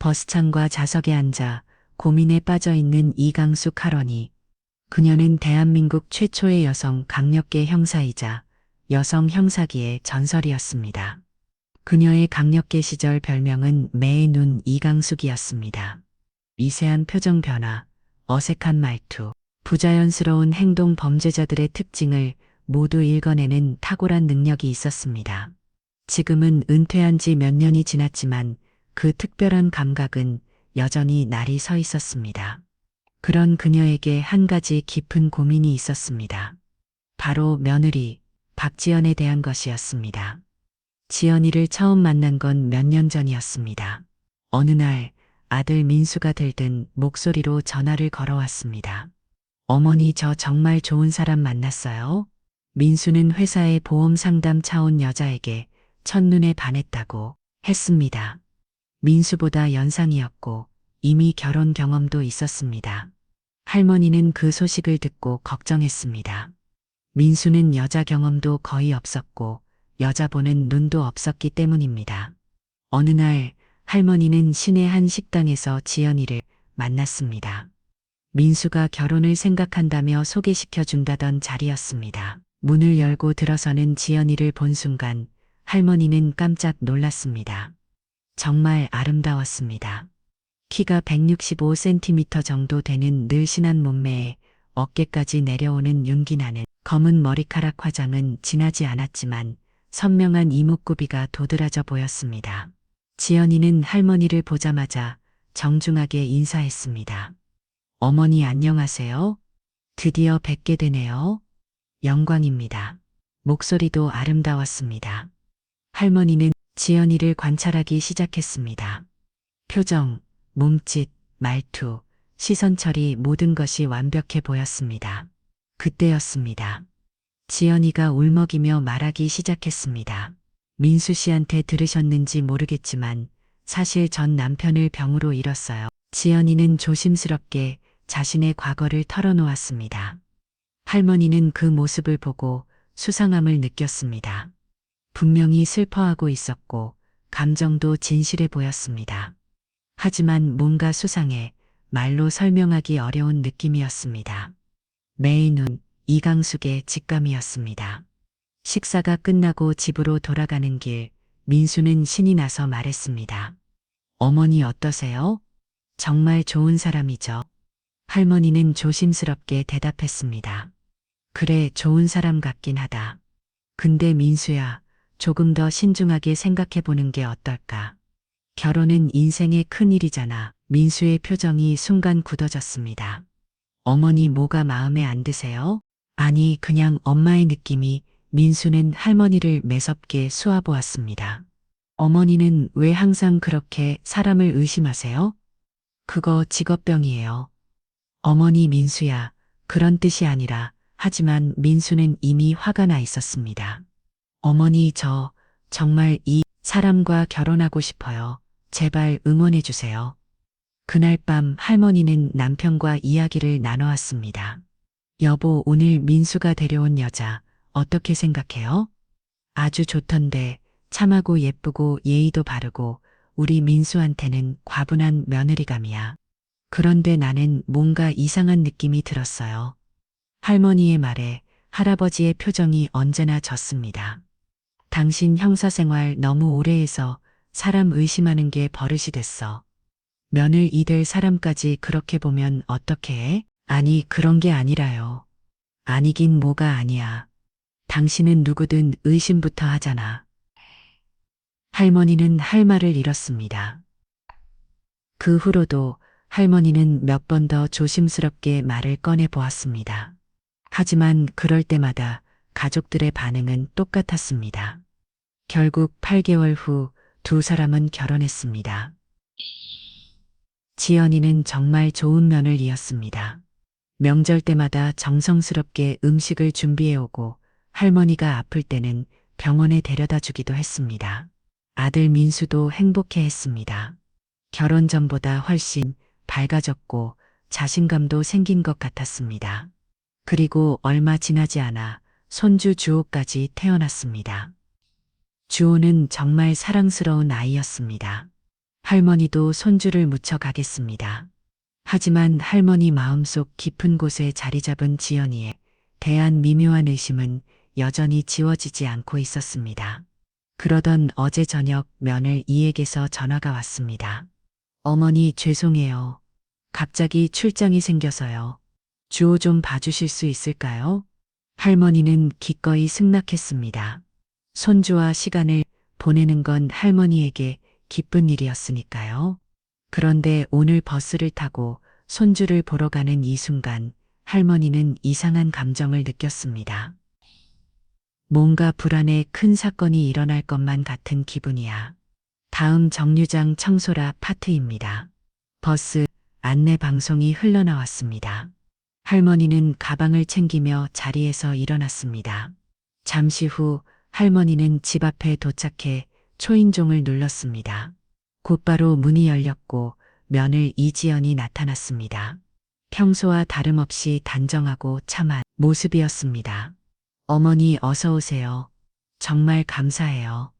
버스창과 좌석에 앉아 고민에 빠져 있는 이강숙 할머니. 그녀는 대한민국 최초의 여성 강력계 형사이자 여성 형사기의 전설이었습니다. 그녀의 강력계 시절 별명은 매의 눈 이강숙이었습니다. 미세한 표정 변화, 어색한 말투, 부자연스러운 행동 범죄자들의 특징을 모두 읽어내는 탁월한 능력이 있었습니다. 지금은 은퇴한 지 몇 년이 지났지만 그 특별한 감각은 여전히 날이 서 있었습니다. 그런 그녀에게 한 가지 깊은 고민이 있었습니다. 바로 며느리 박지연에 대한 것이었습니다. 지연이를 처음 만난 건 몇 년 전이었습니다. 어느 날 아들 민수가 들든 목소리로 전화를 걸어왔습니다. 어머니, 저 정말 좋은 사람 만났어요. 민수는 회사의 보험 상담 차원 여자에게 첫눈에 반했다고 했습니다. 민수보다 연상이었고 이미 결혼 경험도 있었습니다. 할머니는 그 소식을 듣고 걱정했습니다. 민수는 여자 경험도 거의 없었고 여자 보는 눈도 없었기 때문입니다. 어느 날 할머니는 시내 한 식당에서 지연이를 만났습니다. 민수가 결혼을 생각한다며 소개시켜 준다던 자리였습니다. 문을 열고 들어서는 지연이를 본 순간 할머니는 깜짝 놀랐습니다. 정말 아름다웠습니다. 키가 165cm 정도 되는 늘씬한 몸매에 어깨까지 내려오는 윤기 나는 검은 머리카락 화장은 진하지 않았지만 선명한 이목구비가 도드라져 보였습니다. 지연이는 할머니를 보자마자 정중하게 인사했습니다. 어머니 안녕하세요. 드디어 뵙게 되네요. 영광입니다. 목소리도 아름다웠습니다. 할머니는 지연이를 관찰하기 시작했습니다. 표정, 몸짓, 말투, 시선 처리 모든 것이 완벽해 보였습니다. 그때였습니다. 지연이가 울먹이며 말하기 시작했습니다. 민수 씨한테 들으셨는지 모르겠지만 사실 전 남편을 병으로 잃었어요. 지연이는 조심스럽게 자신의 과거를 털어놓았습니다. 할머니는 그 모습을 보고 수상함을 느꼈습니다. 분명히 슬퍼하고 있었고 감정도 진실해 보였습니다. 하지만 뭔가 수상해 말로 설명하기 어려운 느낌이었습니다. 매의 눈, 이강숙의 직감이었습니다. 식사가 끝나고 집으로 돌아가는 길, 민수는 신이 나서 말했습니다. 어머니 어떠세요? 정말 좋은 사람이죠. 할머니는 조심스럽게 대답했습니다. 그래, 좋은 사람 같긴 하다. 근데 민수야, 조금 더 신중하게 생각해 보는 게 어떨까? 결혼은 인생의 큰일이잖아. 민수의 표정이 순간 굳어졌습니다. 어머니 뭐가 마음에 안 드세요? 아니, 그냥 엄마의 느낌이. 민수는 할머니를 매섭게 쏘아보았습니다. 어머니는 왜 항상 그렇게 사람을 의심하세요? 그거 직업병이에요. 어머니 민수야, 그런 뜻이 아니라. 하지만 민수는 이미 화가 나 있었습니다. 어머니 저 정말 이 사람과 결혼하고 싶어요. 제발 응원해 주세요. 그날 밤 할머니는 남편과 이야기를 나눠왔습니다. 여보, 오늘 민수가 데려온 여자 어떻게 생각해요? 아주 좋던데 참하고 예쁘고 예의도 바르고 우리 민수한테는 과분한 며느리감이야. 그런데 나는 뭔가 이상한 느낌이 들었어요. 할머니의 말에 할아버지의 표정이 언제나 졌습니다. 당신 형사생활 너무 오래 해서 사람 의심하는 게 버릇이 됐어. 며느리 될 사람까지 그렇게 보면 어떻게 해? 아니, 그런 게 아니라요. 아니긴 뭐가 아니야. 당신은 누구든 의심부터 하잖아. 할머니는 할 말을 잃었습니다. 그 후로도 할머니는 몇 번 더 조심스럽게 말을 꺼내 보았습니다. 하지만 그럴 때마다 가족들의 반응은 똑같았습니다. 결국 8개월 후 두 사람은 결혼했습니다. 지연이는 정말 좋은 며느리였습니다. 명절 때마다 정성스럽게 음식을 준비해오고 할머니가 아플 때는 병원에 데려다 주기도 했습니다. 아들 민수도 행복해했습니다. 결혼 전보다 훨씬 밝아졌고 자신감도 생긴 것 같았습니다. 그리고 얼마 지나지 않아 손주 주호까지 태어났습니다. 주호는 정말 사랑스러운 아이였습니다. 할머니도 손주를 묻혀 가겠습니다. 하지만 할머니 마음속 깊은 곳에 자리 잡은 지연이에 대한 미묘한 의심은 여전히 지워지지 않고 있었습니다. 그러던 어제 저녁 며느리 이에게서 전화가 왔습니다. 어머니 죄송해요. 갑자기 출장이 생겨서요. 주호 좀 봐주실 수 있을까요? 할머니는 기꺼이 승낙했습니다. 손주와 시간을 보내는 건 할머니에게 기쁜 일이었으니까요. 그런데 오늘 버스를 타고 손주를 보러 가는 이 순간 할머니는 이상한 감정을 느꼈습니다. 뭔가 불안해 큰 사건이 일어날 것만 같은 기분이야. 다음 정류장 청소라 파트입니다. 버스 안내 방송이 흘러나왔습니다. 할머니는 가방을 챙기며 자리에서 일어났습니다. 잠시 후 할머니는 집 앞에 도착해 초인종을 눌렀습니다. 곧바로 문이 열렸고 며느리 이지연이 나타났습니다. 평소와 다름없이 단정하고 참한 모습이었습니다. 어머니 어서 오세요. 정말 감사해요.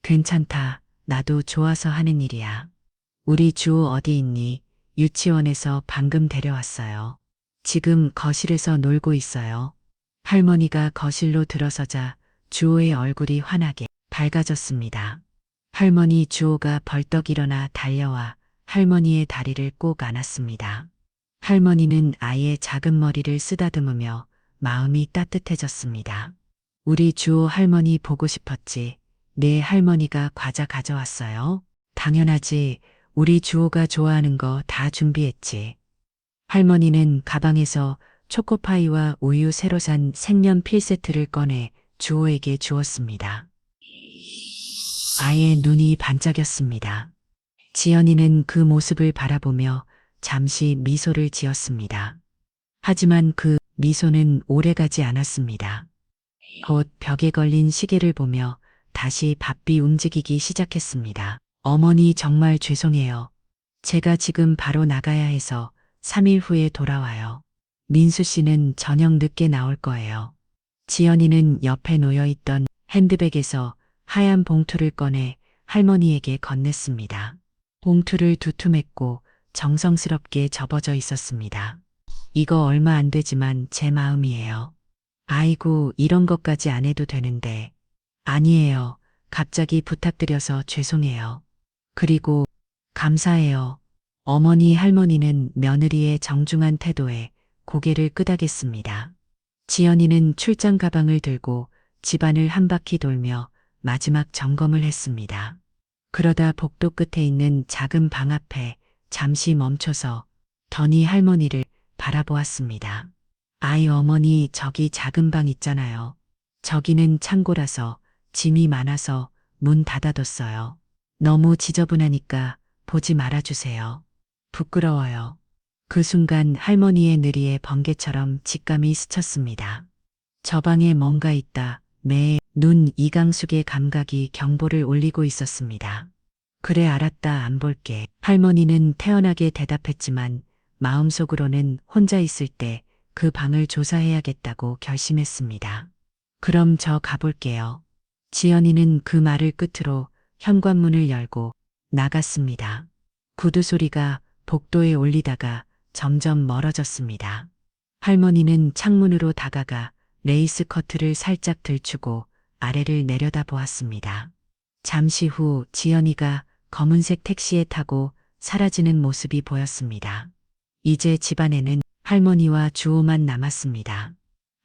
괜찮다. 나도 좋아서 하는 일이야. 우리 주호 어디 있니? 유치원에서 방금 데려왔어요. 지금 거실에서 놀고 있어요. 할머니가 거실로 들어서자 주호의 얼굴이 환하게 밝아졌습니다. 할머니 주호가 벌떡 일어나 달려와 할머니의 다리를 꼭 안았습니다. 할머니는 아이의 작은 머리를 쓰다듬으며 마음이 따뜻해졌습니다. 우리 주호 할머니 보고 싶었지. 네, 할머니가 과자 가져왔어요. 당연하지. 우리 주호가 좋아하는 거 다 준비했지. 할머니는 가방에서 초코파이와 우유 새로 산 색연필 세트를 꺼내 주호에게 주었습니다. 아이의 눈이 반짝였습니다. 지연이는 그 모습을 바라보며 잠시 미소를 지었습니다. 하지만 그 미소는 오래가지 않았습니다. 곧 벽에 걸린 시계를 보며 다시 바삐 움직이기 시작했습니다. 어머니 정말 죄송해요. 제가 지금 바로 나가야 해서 3일 후에 돌아와요. 민수 씨는 저녁 늦게 나올 거예요. 지연이는 옆에 놓여있던 핸드백에서 하얀 봉투를 꺼내 할머니에게 건넸습니다. 봉투를 두툼했고 정성스럽게 접어져 있었습니다. 이거 얼마 안 되지만 제 마음이에요. 아이고, 이런 것까지 안 해도 되는데. 아니에요. 갑자기 부탁드려서 죄송해요. 그리고 감사해요. 어머니 할머니는 며느리의 정중한 태도에 고개를 끄덕였습니다. 지연이는 출장 가방을 들고 집안을 한 바퀴 돌며 마지막 점검을 했습니다. 그러다 복도 끝에 있는 작은 방 앞에 잠시 멈춰서 던희 할머니를 바라보았습니다. 아이 어머니 저기 작은 방 있잖아요. 저기는 창고라서 짐이 많아서 문 닫아뒀어요. 너무 지저분하니까 보지 말아주세요. 부끄러워요. 그 순간 할머니의 느리에 번개처럼 직감이 스쳤습니다. 저 방에 뭔가 있다. 매의 눈 이강숙의 감각이 경보를 울리고 있었습니다. 그래 알았다 안 볼게. 할머니는 태연하게 대답했지만 마음속으로는 혼자 있을 때 그 방을 조사해야겠다고 결심했습니다. 그럼 저 가볼게요. 지연이는 그 말을 끝으로 현관문을 열고 나갔습니다. 구두 소리가 복도에 울리다가 점점 멀어졌습니다. 할머니는 창문으로 다가가 레이스 커트를 살짝 들추고 아래를 내려다 보았습니다. 잠시 후 지연이가 검은색 택시에 타고 사라지는 모습이 보였습니다. 이제 집안에는 할머니와 주호만 남았습니다.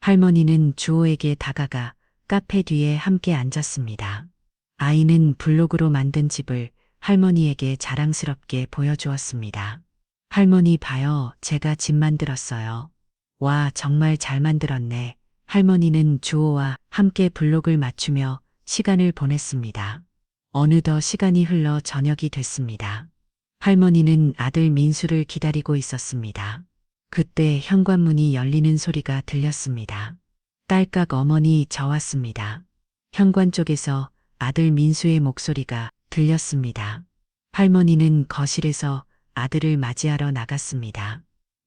할머니는 주호에게 다가가 카페 뒤에 함께 앉았습니다. 아이는 블록으로 만든 집을 할머니에게 자랑스럽게 보여주었습니다. 할머니 봐요. 제가 집 만들었어요. 와, 정말 잘 만들었네. 할머니는 주호와 함께 블록을 맞추며 시간을 보냈습니다. 어느덧 시간이 흘러 저녁이 됐습니다. 할머니는 아들 민수를 기다리고 있었습니다. 그때 현관문이 열리는 소리가 들렸습니다. 딸깍 어머니 저 왔습니다. 현관 쪽에서 아들 민수의 목소리가 들렸습니다. 할머니는 거실에서 아들을 맞이하러 나갔습니다.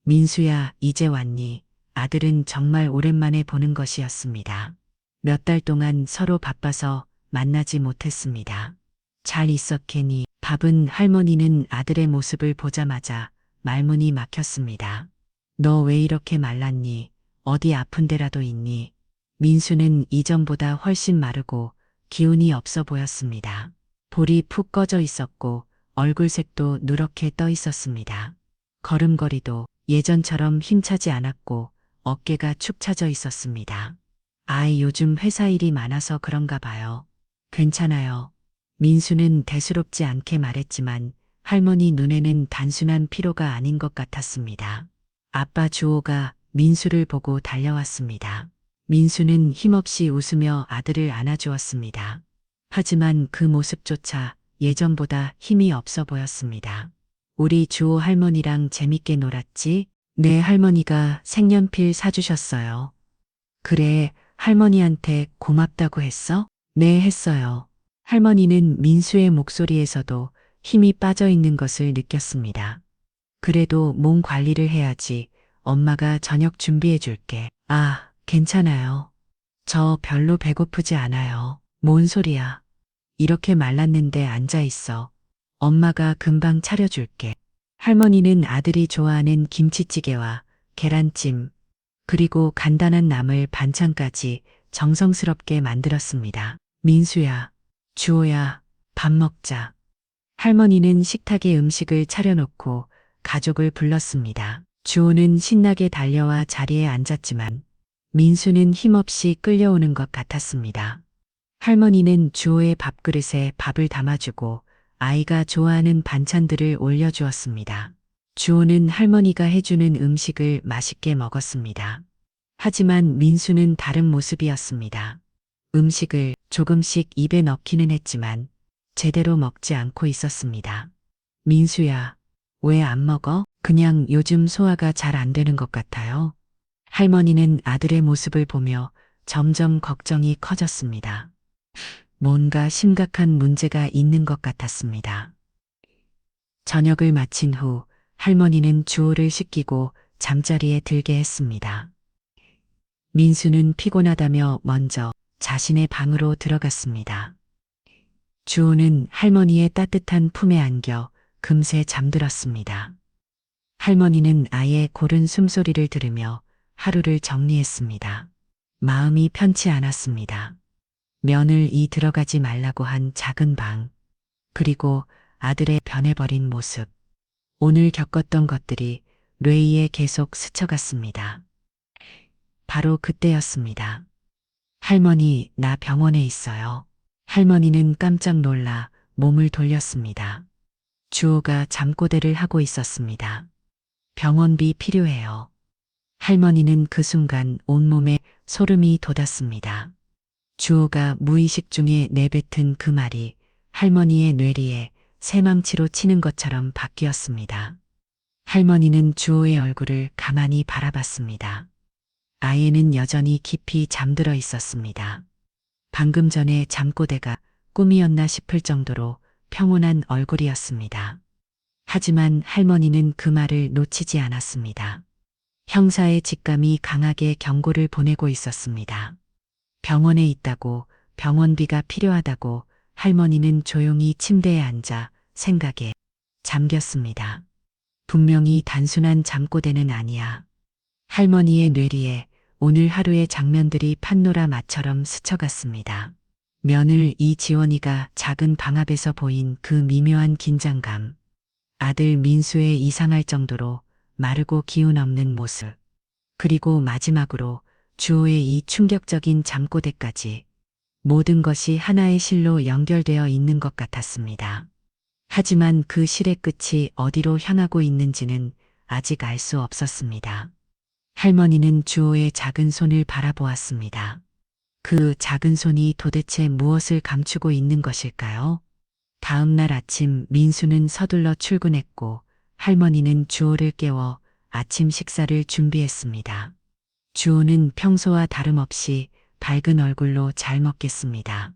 민수야, 이제 왔니? 아들은 정말 오랜만에 보는 것이었습니다. 몇 달 동안 서로 바빠서 만나지 못했습니다. 잘 있었겠니? 밥은 할머니는 아들의 모습을 보자마자 말문이 막혔습니다. 너 왜 이렇게 말랐니? 어디 아픈 데라도 있니? 민수는 이전보다 훨씬 마르고 기운이 없어 보였습니다. 볼이 푹 꺼져 있었고 얼굴색도 누렇게 떠 있었습니다. 걸음걸이도 예전처럼 힘차지 않았고 어깨가 축 처져 있었습니다. 아이 요즘 회사 일이 많아서 그런가 봐요. 괜찮아요. 민수는 대수롭지 않게 말했지만 할머니 눈에는 단순한 피로가 아닌 것 같았습니다. 아빠 주호가 민수를 보고 달려왔습니다. 민수는 힘없이 웃으며 아들을 안아주었습니다. 하지만 그 모습조차 예전보다 힘이 없어 보였습니다. 우리 주호 할머니랑 재밌게 놀았지? 네, 할머니가 색연필 사주셨어요. 그래, 할머니한테 고맙다고 했어? 네, 했어요. 할머니는 민수의 목소리에서도 힘이 빠져 있는 것을 느꼈습니다. 그래도 몸 관리를 해야지. 엄마가 저녁 준비해 줄게. 아, 괜찮아요. 저 별로 배고프지 않아요. 뭔 소리야. 이렇게 말랐는데 앉아 있어. 엄마가 금방 차려줄게. 할머니는 아들이 좋아하는 김치찌개와 계란찜, 그리고 간단한 나물 반찬까지 정성스럽게 만들었습니다. 민수야, 주호야, 밥 먹자. 할머니는 식탁에 음식을 차려놓고 가족을 불렀습니다. 주호는 신나게 달려와 자리에 앉았지만 민수는 힘없이 끌려오는 것 같았습니다. 할머니는 주호의 밥그릇에 밥을 담아주고 아이가 좋아하는 반찬들을 올려주었습니다. 주호는 할머니가 해주는 음식을 맛있게 먹었습니다. 하지만 민수는 다른 모습이었습니다. 음식을 조금씩 입에 넣기는 했지만 제대로 먹지 않고 있었습니다. 민수야, 왜 안 먹어? 그냥 요즘 소화가 잘 안 되는 것 같아요. 할머니는 아들의 모습을 보며 점점 걱정이 커졌습니다. 뭔가 심각한 문제가 있는 것 같았습니다. 저녁을 마친 후 할머니는 주호를 씻기고 잠자리에 들게 했습니다. 민수는 피곤하다며 먼저 자신의 방으로 들어갔습니다. 주호는 할머니의 따뜻한 품에 안겨 금세 잠들었습니다. 할머니는 아이의 고른 숨소리를 들으며 하루를 정리했습니다. 마음이 편치 않았습니다. 며느리 들어가지 말라고 한 작은 방, 그리고 아들의 변해버린 모습, 오늘 겪었던 것들이 뇌리에 계속 스쳐갔습니다. 바로 그때였습니다. 할머니, 나 병원에 있어요. 할머니는 깜짝 놀라 몸을 돌렸습니다. 주호가 잠꼬대를 하고 있었습니다. 병원비 필요해요. 할머니는 그 순간 온몸에 소름이 돋았습니다. 주호가 무의식 중에 내뱉은 그 말이 할머니의 뇌리에 새망치로 치는 것처럼 바뀌었습니다. 할머니는 주호의 얼굴을 가만히 바라봤습니다. 아이는 여전히 깊이 잠들어 있었습니다. 방금 전에 잠꼬대가 꿈이었나 싶을 정도로 평온한 얼굴이었습니다. 하지만 할머니는 그 말을 놓치지 않았습니다. 형사의 직감이 강하게 경고를 보내고 있었습니다. 병원에 있다고, 병원비가 필요하다고 할머니는 조용히 침대에 앉아 생각에 잠겼습니다. 분명히 단순한 잠꼬대는 아니야. 할머니의 뇌리에 오늘 하루의 장면들이 판노라 마처럼 스쳐갔습니다. 며느리 지원이가 작은 방 앞에서 보인 그 미묘한 긴장감, 아들 민수의 이상할 정도로 마르고 기운 없는 모습, 그리고 마지막으로 주호의 이 충격적인 잠꼬대까지 모든 것이 하나의 실로 연결되어 있는 것 같았습니다. 하지만 그 실의 끝이 어디로 향하고 있는지는 아직 알 수 없었습니다. 할머니는 주호의 작은 손을 바라보았습니다. 그 작은 손이 도대체 무엇을 감추고 있는 것일까요? 다음 날 아침 민수는 서둘러 출근했고 할머니는 주호를 깨워 아침 식사를 준비했습니다. 주호는 평소와 다름없이 밝은 얼굴로 잘 먹겠습니다.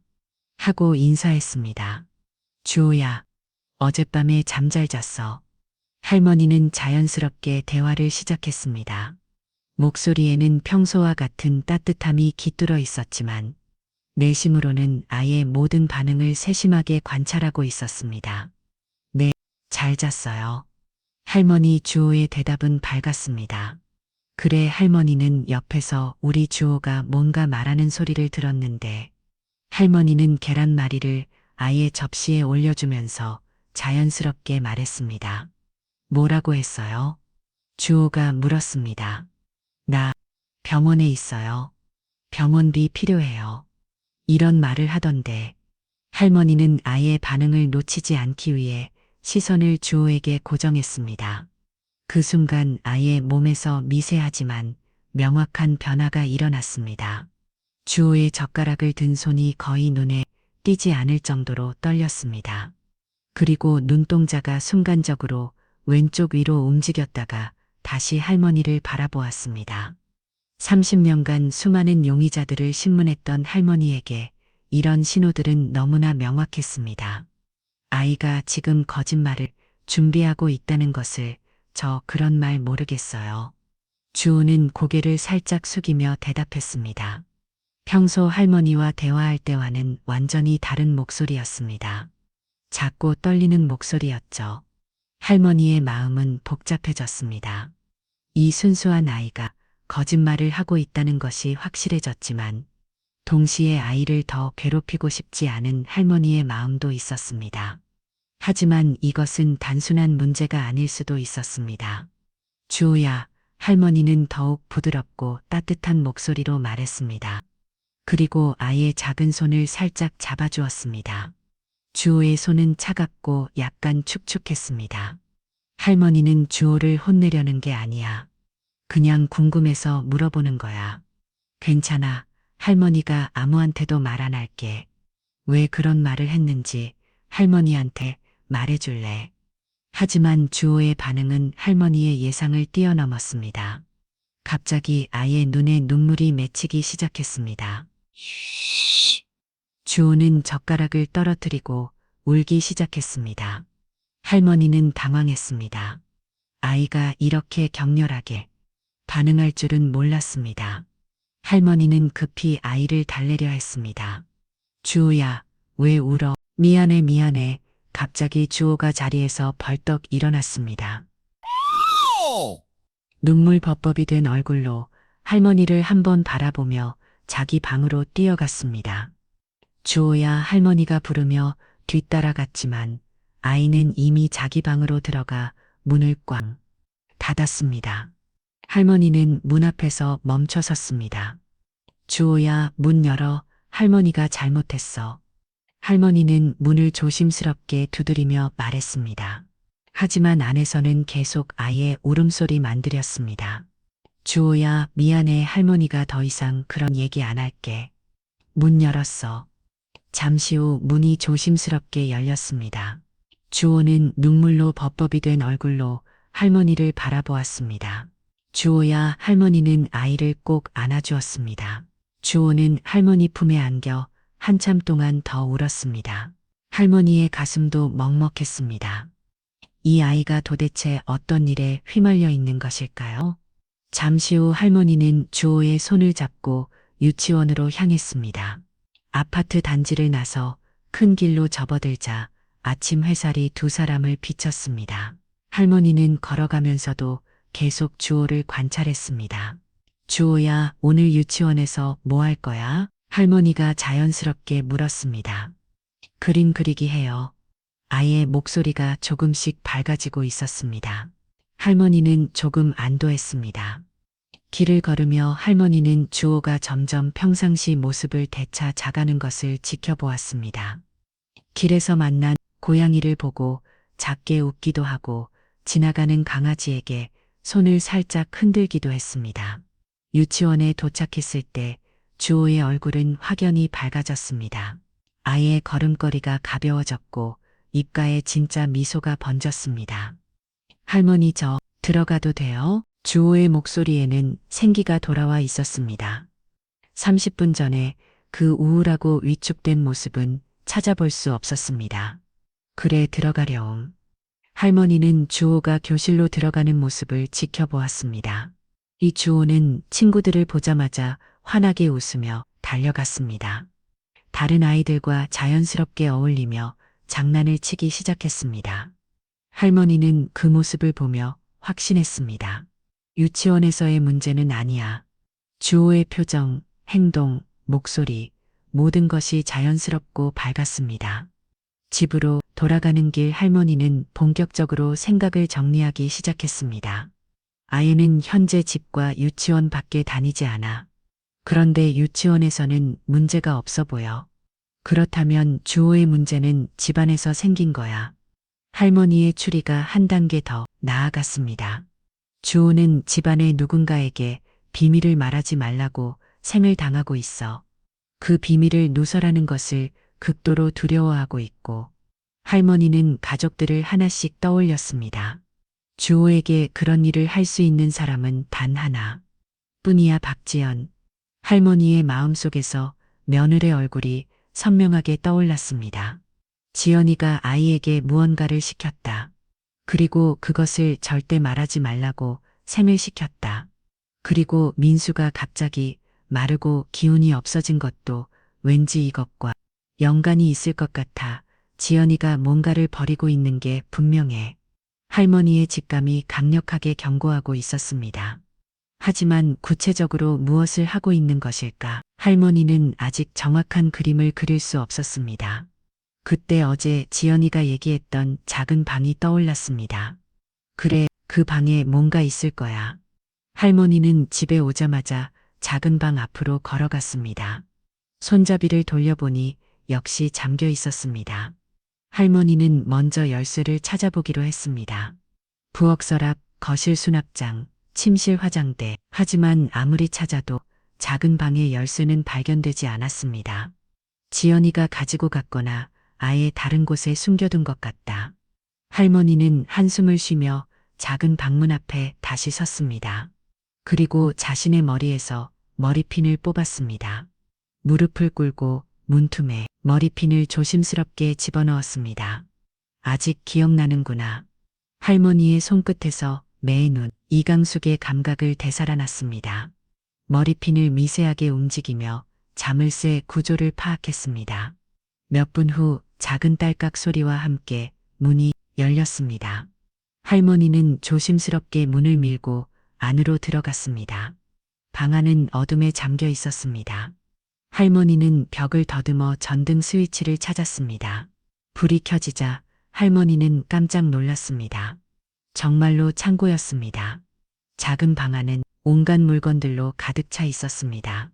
하고 인사했습니다. 주호야, 어젯밤에 잠 잘 잤어. 할머니는 자연스럽게 대화를 시작했습니다. 목소리에는 평소와 같은 따뜻함이 깃들어 있었지만 내심으로는 아이의 모든 반응을 세심하게 관찰하고 있었습니다. 네, 잘 잤어요. 할머니 주호의 대답은 밝았습니다. 그래 할머니는 옆에서 우리 주호가 뭔가 말하는 소리를 들었는데 할머니는 계란말이를 아이의 접시에 올려주면서 자연스럽게 말했습니다. 뭐라고 했어요? 주호가 물었습니다. 나 병원에 있어요. 병원비 필요해요. 이런 말을 하던데 할머니는 아이의 반응을 놓치지 않기 위해 시선을 주호에게 고정했습니다. 그 순간 아이의 몸에서 미세하지만 명확한 변화가 일어났습니다. 주호의 젓가락을 든 손이 거의 눈에 띄지 않을 정도로 떨렸습니다. 그리고 눈동자가 순간적으로 왼쪽 위로 움직였다가 다시 할머니를 바라보았습니다. 30년간 수많은 용의자들을 신문했던 할머니에게 이런 신호들은 너무나 명확했습니다. 아이가 지금 거짓말을 준비하고 있다는 것을 저 그런 말 모르겠어요. 주호는 고개를 살짝 숙이며 대답했습니다. 평소 할머니와 대화할 때와는 완전히 다른 목소리였습니다. 작고 떨리는 목소리였죠. 할머니의 마음은 복잡해졌습니다. 이 순수한 아이가 거짓말을 하고 있다는 것이 확실해졌지만 동시에 아이를 더 괴롭히고 싶지 않은 할머니의 마음도 있었습니다. 하지만 이것은 단순한 문제가 아닐 수도 있었습니다. 주호야, 할머니는 더욱 부드럽고 따뜻한 목소리로 말했습니다. 그리고 아이의 작은 손을 살짝 잡아주었습니다. 주호의 손은 차갑고 약간 축축했습니다. 할머니는 주호를 혼내려는 게 아니야. 그냥 궁금해서 물어보는 거야. 괜찮아. 할머니가 아무한테도 말 안 할게. 왜 그런 말을 했는지 할머니한테 말해줄래. 하지만 주호의 반응은 할머니의 예상을 뛰어넘었습니다. 갑자기 아이의 눈에 눈물이 맺히기 시작했습니다. 주호는 젓가락을 떨어뜨리고 울기 시작했습니다. 할머니는 당황했습니다. 아이가 이렇게 격렬하게 반응할 줄은 몰랐습니다. 할머니는 급히 아이를 달래려 했습니다. 주호야, 왜 울어? 미안해, 미안해. 갑자기 주호가 자리에서 벌떡 일어났습니다. 눈물 범벅이 된 얼굴로 할머니를 한번 바라보며 자기 방으로 뛰어갔습니다. 주호야 할머니가 부르며 뒤따라갔지만 아이는 이미 자기 방으로 들어가 문을 꽝 닫았습니다. 할머니는 문 앞에서 멈춰 섰습니다. 주호야 문 열어. 할머니가 잘못했어. 할머니는 문을 조심스럽게 두드리며 말했습니다. 하지만 안에서는 계속 아이의 울음소리만 들렸습니다. 주호야 미안해. 할머니가 더 이상 그런 얘기 안 할게. 문 열었어. 잠시 후 문이 조심스럽게 열렸습니다. 주호는 눈물로 범벅이 된 얼굴로 할머니를 바라보았습니다. 주호야 할머니는 아이를 꼭 안아주었습니다. 주호는 할머니 품에 안겨 한참 동안 더 울었습니다. 할머니의 가슴도 먹먹했습니다. 이 아이가 도대체 어떤 일에 휘말려 있는 것일까요? 잠시 후 할머니는 주호의 손을 잡고 유치원으로 향했습니다. 아파트 단지를 나서 큰 길로 접어들자 아침 햇살이 두 사람을 비쳤습니다. 할머니는 걸어가면서도 계속 주호를 관찰했습니다. 주호야, 오늘 유치원에서 뭐 할 거야? 할머니가 자연스럽게 물었습니다. 그림 그리기 해요. 아이의 목소리가 조금씩 밝아지고 있었습니다. 할머니는 조금 안도했습니다. 길을 걸으며 할머니는 주호가 점점 평상시 모습을 되찾아 자가는 것을 지켜보았습니다. 길에서 만난 고양이를 보고 작게 웃기도 하고 지나가는 강아지에게 손을 살짝 흔들기도 했습니다. 유치원에 도착했을 때 주호의 얼굴은 확연히 밝아졌습니다. 아이의 걸음걸이가 가벼워졌고 입가에 진짜 미소가 번졌습니다. 할머니 저 들어가도 돼요? 주호의 목소리에는 생기가 돌아와 있었습니다. 30분 전에 그 우울하고 위축된 모습은 찾아볼 수 없었습니다. 그래 들어가렴. 할머니는 주호가 교실로 들어가는 모습을 지켜보았습니다. 이 주호는 친구들을 보자마자 환하게 웃으며 달려갔습니다. 다른 아이들과 자연스럽게 어울리며 장난을 치기 시작했습니다. 할머니는 그 모습을 보며 확신했습니다. 유치원에서의 문제는 아니야. 주호의 표정, 행동, 목소리, 모든 것이 자연스럽고 밝았습니다. 집으로 돌아가는 길 할머니는 본격적으로 생각을 정리하기 시작했습니다. 아이는 현재 집과 유치원 밖에 다니지 않아. 그런데 유치원에서는 문제가 없어 보여. 그렇다면 주호의 문제는 집안에서 생긴 거야. 할머니의 추리가 한 단계 더 나아갔습니다. 주호는 집안의 누군가에게 비밀을 말하지 말라고 생을 당하고 있어. 그 비밀을 누설하는 것을 극도로 두려워하고 있고, 할머니는 가족들을 하나씩 떠올렸습니다. 주호에게 그런 일을 할 수 있는 사람은 단 하나 뿐이야. 박지연. 할머니의 마음속에서 며느리의 얼굴이 선명하게 떠올랐습니다. 지연이가 아이에게 무언가를 시켰다. 그리고 그것을 절대 말하지 말라고 생을 시켰다. 그리고 민수가 갑자기 마르고 기운이 없어진 것도 왠지 이것과 연관이 있을 것 같아. 지연이가 뭔가를 버리고 있는 게 분명해. 할머니의 직감이 강력하게 경고하고 있었습니다. 하지만 구체적으로 무엇을 하고 있는 것일까? 할머니는 아직 정확한 그림을 그릴 수 없었습니다. 그때 어제 지연이가 얘기했던 작은 방이 떠올랐습니다. 그래, 그 방에 뭔가 있을 거야. 할머니는 집에 오자마자 작은 방 앞으로 걸어갔습니다. 손잡이를 돌려보니 역시 잠겨 있었습니다. 할머니는 먼저 열쇠를 찾아보기로 했습니다. 부엌 서랍, 거실 수납장, 침실 화장대. 하지만 아무리 찾아도 작은 방의 열쇠는 발견되지 않았습니다. 지연이가 가지고 갔거나 아예 다른 곳에 숨겨둔 것 같다. 할머니는 한숨을 쉬며 작은 방문 앞에 다시 섰습니다. 그리고 자신의 머리에서 머리핀을 뽑았습니다. 무릎을 꿇고 문틈에 머리핀을 조심스럽게 집어넣었습니다. 아직 기억나는구나. 할머니의 손끝에서 매의 눈, 이강숙의 감각을 되살아났습니다. 머리핀을 미세하게 움직이며 자물쇠 구조를 파악했습니다. 몇 분 후 작은 딸깍 소리와 함께 문이 열렸습니다. 할머니는 조심스럽게 문을 밀고 안으로 들어갔습니다. 방 안은 어둠에 잠겨 있었습니다. 할머니는 벽을 더듬어 전등 스위치를 찾았습니다. 불이 켜지자 할머니는 깜짝 놀랐습니다. 정말로 창고였습니다. 작은 방 안은 온갖 물건들로 가득 차 있었습니다.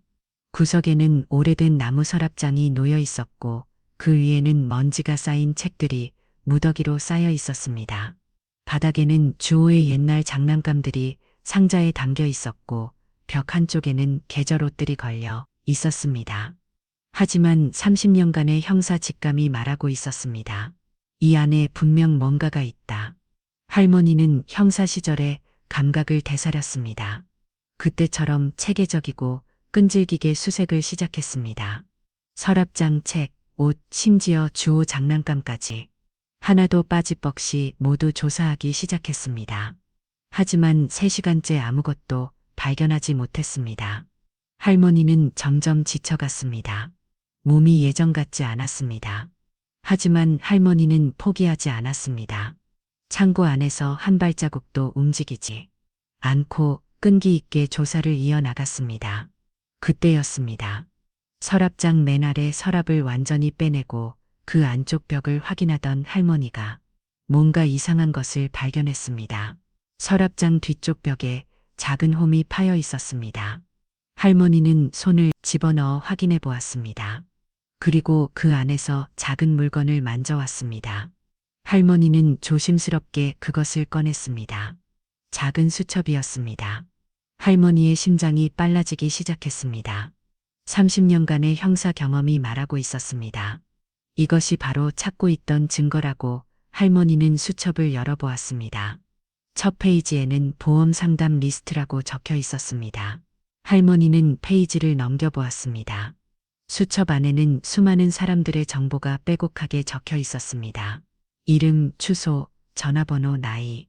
구석에는 오래된 나무 서랍장이 놓여 있었고 그 위에는 먼지가 쌓인 책들이 무더기로 쌓여 있었습니다. 바닥에는 주호의 옛날 장난감들이 상자에 담겨 있었고 벽 한쪽에는 계절 옷들이 걸려 있었습니다. 하지만 30년간의 형사 직감이 말하고 있었습니다. 이 안에 분명 뭔가가 있다. 할머니는 형사 시절의 감각을 되살렸습니다. 그때처럼 체계적이고 끈질기게 수색을 시작했습니다. 서랍장, 책, 옷, 심지어 주호 장난감까지 하나도 빠짐없이 모두 조사하기 시작했습니다. 하지만 3시간째 아무것도 발견하지 못했습니다. 할머니는 점점 지쳐갔습니다. 몸이 예전 같지 않았습니다. 하지만 할머니는 포기하지 않았습니다. 창고 안에서 한 발자국도 움직이지 않고 끈기 있게 조사를 이어나갔습니다. 그때였습니다. 서랍장 맨 아래 서랍을 완전히 빼내고 그 안쪽 벽을 확인하던 할머니가 뭔가 이상한 것을 발견했습니다. 서랍장 뒤쪽 벽에 작은 홈이 파여 있었습니다. 할머니는 손을 집어넣어 확인해 보았습니다. 그리고 그 안에서 작은 물건을 만져왔습니다. 할머니는 조심스럽게 그것을 꺼냈습니다. 작은 수첩이었습니다. 할머니의 심장이 빨라지기 시작했습니다. 30년간의 형사 경험이 말하고 있었습니다. 이것이 바로 찾고 있던 증거라고 할머니는 수첩을 열어보았습니다. 첫 페이지에는 보험 상담 리스트라고 적혀 있었습니다. 할머니는 페이지를 넘겨보았습니다. 수첩 안에는 수많은 사람들의 정보가 빼곡하게 적혀 있었습니다. 이름, 주소, 전화번호, 나이.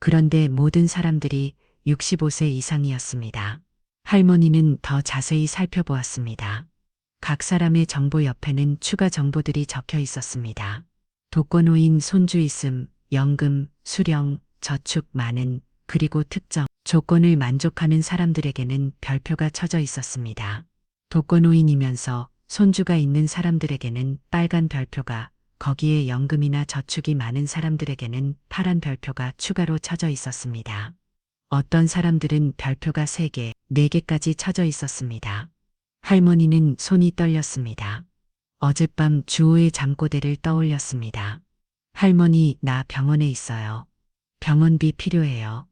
그런데 모든 사람들이 65세 이상이었습니다. 할머니는 더 자세히 살펴보았습니다. 각 사람의 정보 옆에는 추가 정보들이 적혀 있었습니다. 독거노인 손주 있음, 연금, 수령, 저축 많은, 그리고 특정 조건을 만족하는 사람들에게는 별표가 쳐져 있었습니다. 독거노인이면서 손주가 있는 사람들에게는 빨간 별표가, 거기에 연금이나 저축이 많은 사람들에게는 파란 별표가 추가로 쳐져 있었습니다. 어떤 사람들은 별표가 3개, 4개까지 쳐져 있었습니다. 할머니는 손이 떨렸습니다. 어젯밤 주호의 잠꼬대를 떠올렸습니다. 할머니, 나 병원에 있어요. 병원비 필요해요.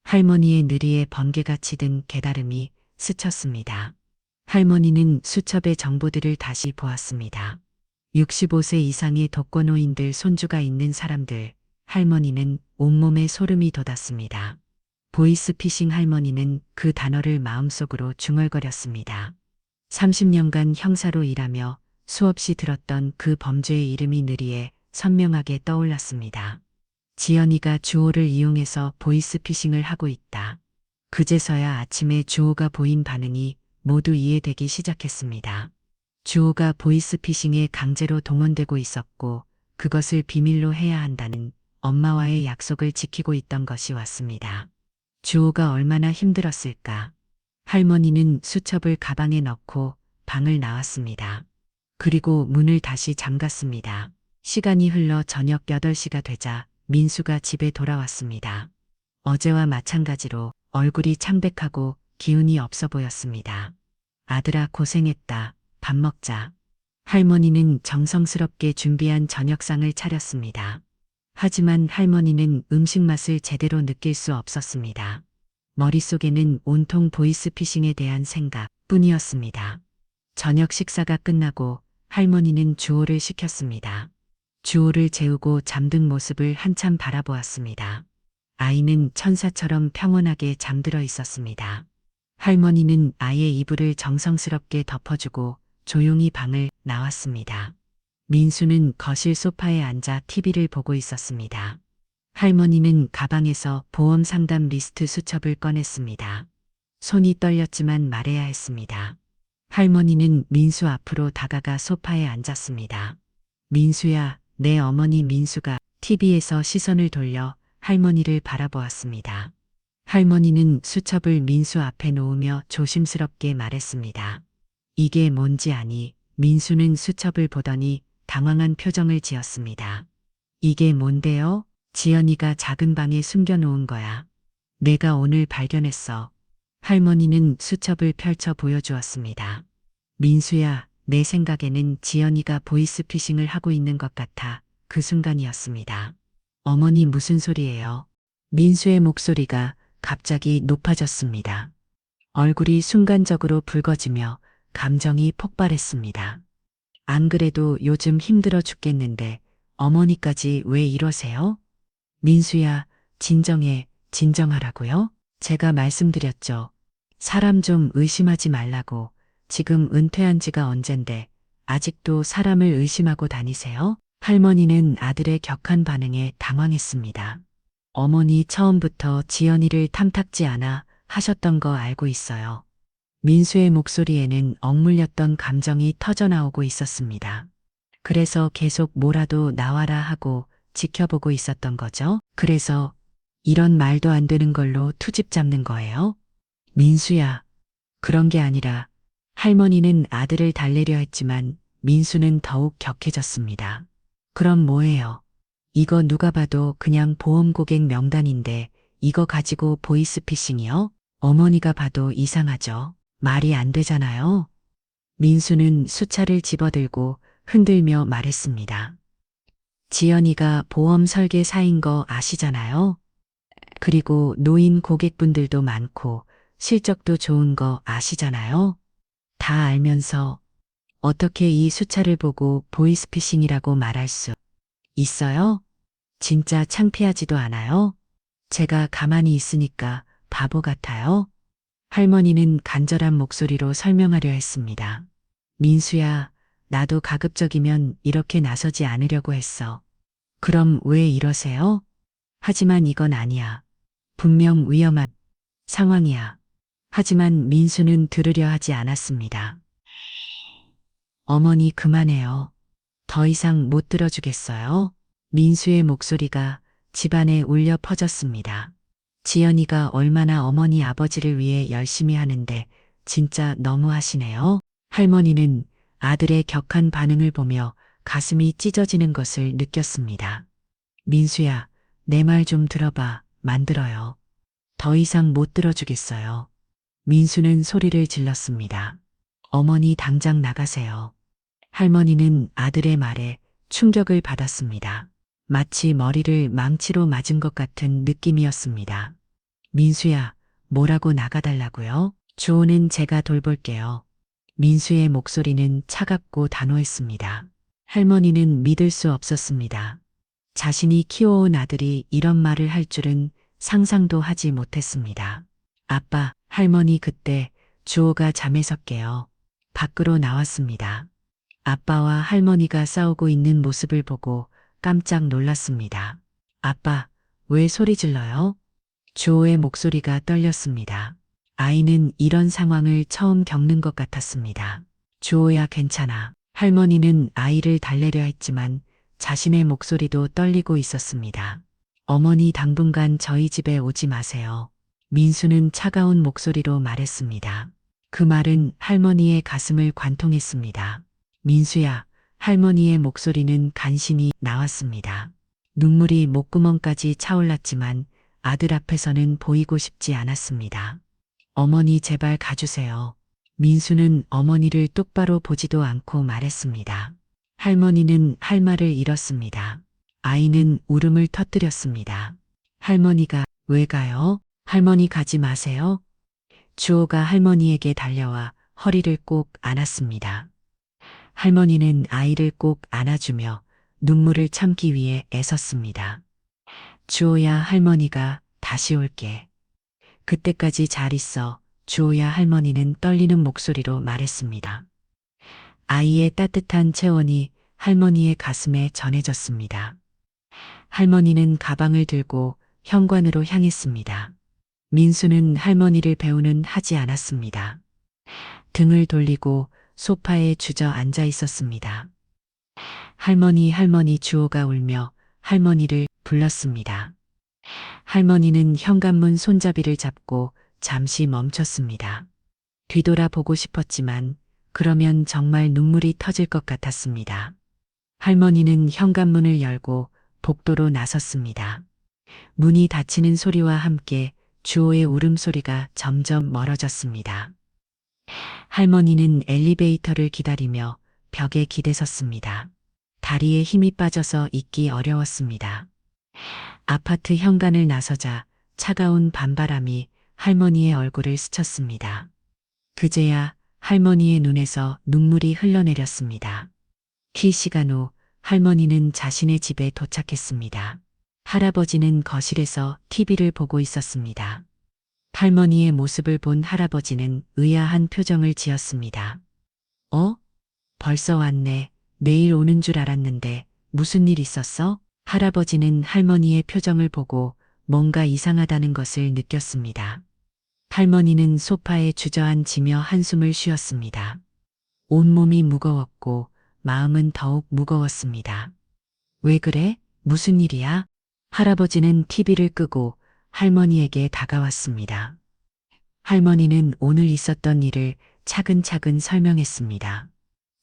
할머니의 느리에 번개같이 든 깨달음이 스쳤습니다. 할머니는 수첩의 정보들을 다시 보았습니다. 65세 이상의 독거노인들 손주가 있는 사람들, 할머니는 온몸에 소름이 돋았습니다. 보이스피싱 할머니는 그 단어를 마음속으로 중얼거렸습니다. 30년간 형사로 일하며 수없이 들었던 그 범죄의 이름이 느리에 선명하게 떠올랐습니다. 지연이가 주호를 이용해서 보이스피싱을 하고 있다. 그제서야 아침에 주호가 보인 반응이 모두 이해되기 시작했습니다. 주호가 보이스피싱에 강제로 동원되고 있었고 그것을 비밀로 해야 한다는 엄마와의 약속을 지키고 있던 것이 왔습니다. 주호가 얼마나 힘들었을까. 할머니는 수첩을 가방에 넣고 방을 나왔습니다. 그리고 문을 다시 잠갔습니다. 시간이 흘러 저녁 8시가 되자 민수가 집에 돌아왔습니다. 어제와 마찬가지로 얼굴이 창백하고 기운이 없어 보였습니다. 아들아 고생했다. 밥 먹자. 할머니는 정성스럽게 준비한 저녁상을 차렸습니다. 하지만 할머니는 음식 맛을 제대로 느낄 수 없었습니다. 머릿속에는 온통 보이스피싱에 대한 생각뿐이었습니다. 저녁 식사가 끝나고 할머니는 주호를 시켰습니다. 주호를 재우고 잠든 모습을 한참 바라보았습니다. 아이는 천사처럼 평온하게 잠들어 있었습니다. 할머니는 아이의 이불을 정성스럽게 덮어주고 조용히 방을 나왔습니다. 민수는 거실 소파에 앉아 TV를 보고 있었습니다. 할머니는 가방에서 보험 상담 리스트 수첩을 꺼냈습니다. 손이 떨렸지만 말해야 했습니다. 할머니는 민수 앞으로 다가가 소파에 앉았습니다. 민수야, 내 어머니. 민수가 TV에서 시선을 돌려 할머니를 바라보았습니다. 할머니는 수첩을 민수 앞에 놓으며 조심스럽게 말했습니다. 이게 뭔지 아니? 민수는 수첩을 보더니 당황한 표정을 지었습니다. 이게 뭔데요? 지연이가 작은 방에 숨겨놓은 거야. 내가 오늘 발견했어. 할머니는 수첩을 펼쳐 보여주었습니다. 민수야, 내 생각에는 지연이가 보이스피싱을 하고 있는 것 같아. 그 순간이었습니다. 어머니 무슨 소리예요? 민수의 목소리가 갑자기 높아졌습니다. 얼굴이 순간적으로 붉어지며 감정이 폭발했습니다. 안 그래도 요즘 힘들어 죽겠는데 어머니까지 왜 이러세요? 민수야, 진정해, 진정하라고요? 제가 말씀드렸죠. 사람 좀 의심하지 말라고. 지금 은퇴한 지가 언젠데 아직도 사람을 의심하고 다니세요? 할머니는 아들의 격한 반응에 당황했습니다. 어머니 처음부터 지연이를 탐탁지 않아 하셨던 거 알고 있어요. 민수의 목소리에는 억눌렸던 감정이 터져나오고 있었습니다. 그래서 계속 뭐라도 나와라 하고 지켜보고 있었던 거죠. 그래서 이런 말도 안 되는 걸로 투집 잡는 거예요? 민수야, 그런 게 아니라. 할머니는 아들을 달래려 했지만 민수는 더욱 격해졌습니다. 그럼 뭐예요? 이거 누가 봐도 그냥 보험 고객 명단인데 이거 가지고 보이스피싱이요? 어머니가 봐도 이상하죠. 말이 안 되잖아요. 민수는 수차를 집어들고 흔들며 말했습니다. 지연이가 보험 설계사인 거 아시잖아요. 그리고 노인 고객분들도 많고 실적도 좋은 거 아시잖아요. 다 알면서 어떻게 이 수차를 보고 보이스피싱이라고 말할 수 있어요? 진짜 창피하지도 않아요? 제가 가만히 있으니까 바보 같아요? 할머니는 간절한 목소리로 설명하려 했습니다. 민수야, 나도 가급적이면 이렇게 나서지 않으려고 했어. 그럼 왜 이러세요? 하지만 이건 아니야. 분명 위험한 상황이야. 하지만 민수는 들으려 하지 않았습니다. 어머니 그만해요. 더 이상 못 들어주겠어요. 민수의 목소리가 집안에 울려 퍼졌습니다. 지연이가 얼마나 어머니 아버지를 위해 열심히 하는데 진짜 너무하시네요. 할머니는 아들의 격한 반응을 보며 가슴이 찢어지는 것을 느꼈습니다. 민수야, 내 말 좀 들어봐. 만들어요. 더 이상 못 들어주겠어요. 민수는 소리를 질렀습니다. 어머니 당장 나가세요. 할머니는 아들의 말에 충격을 받았습니다. 마치 머리를 망치로 맞은 것 같은 느낌이었습니다. 민수야, 뭐라고 나가달라고요? 주호는 제가 돌볼게요. 민수의 목소리는 차갑고 단호했습니다. 할머니는 믿을 수 없었습니다. 자신이 키워온 아들이 이런 말을 할 줄은 상상도 하지 못했습니다. 아빠, 할머니 그때 주호가 잠에서 깨어 밖으로 나왔습니다. 아빠와 할머니가 싸우고 있는 모습을 보고 깜짝 놀랐습니다. 아빠, 왜 소리 질러요? 주호의 목소리가 떨렸습니다. 아이는 이런 상황을 처음 겪는 것 같았습니다. 주호야 괜찮아. 할머니는 아이를 달래려 했지만 자신의 목소리도 떨리고 있었습니다. 어머니 당분간 저희 집에 오지 마세요. 민수는 차가운 목소리로 말했습니다. 그 말은 할머니의 가슴을 관통했습니다. 민수야, 할머니의 목소리는 간신히 나왔습니다. 눈물이 목구멍까지 차올랐지만 아들 앞에서는 보이고 싶지 않았습니다. 어머니 제발 가주세요. 민수는 어머니를 똑바로 보지도 않고 말했습니다. 할머니는 할 말을 잃었습니다. 아이는 울음을 터뜨렸습니다. 할머니가 왜 가요? 할머니 가지 마세요. 주호가 할머니에게 달려와 허리를 꼭 안았습니다. 할머니는 아이를 꼭 안아주며 눈물을 참기 위해 애썼습니다. 주호야 할머니가 다시 올게. 그때까지 잘 있어. 주호야 할머니는 떨리는 목소리로 말했습니다. 아이의 따뜻한 체온이 할머니의 가슴에 전해졌습니다. 할머니는 가방을 들고 현관으로 향했습니다. 민수는 할머니를 배우는 하지 않았습니다. 등을 돌리고 소파에 주저앉아 있었습니다. 할머니 주호가 울며 할머니를 불렀습니다. 할머니는 현관문 손잡이를 잡고 잠시 멈췄습니다. 뒤돌아보고 싶었지만 그러면 정말 눈물이 터질 것 같았습니다. 할머니는 현관문을 열고 복도로 나섰습니다. 문이 닫히는 소리와 함께 주호의 울음소리가 점점 멀어졌습니다. 할머니는 엘리베이터를 기다리며 벽에 기대섰습니다. 다리에 힘이 빠져서 있기 어려웠습니다. 아파트 현관을 나서자 차가운 밤바람이 할머니의 얼굴을 스쳤습니다. 그제야 할머니의 눈에서 눈물이 흘러내렸습니다. 키 시간 후 할머니는 자신의 집에 도착했습니다. 할아버지는 거실에서 TV를 보고 있었습니다. 할머니의 모습을 본 할아버지는 의아한 표정을 지었습니다. 벌써 왔네. 내일 오는 줄 알았는데 무슨 일 있었어? 할아버지는 할머니의 표정을 보고 뭔가 이상하다는 것을 느꼈습니다. 할머니는 소파에 주저앉으며 한숨을 쉬었습니다. 온몸이 무거웠고 마음은 더욱 무거웠습니다. 왜 그래? 무슨 일이야? 할아버지는 TV를 끄고 할머니에게 다가왔습니다. 할머니는 오늘 있었던 일을 차근차근 설명했습니다.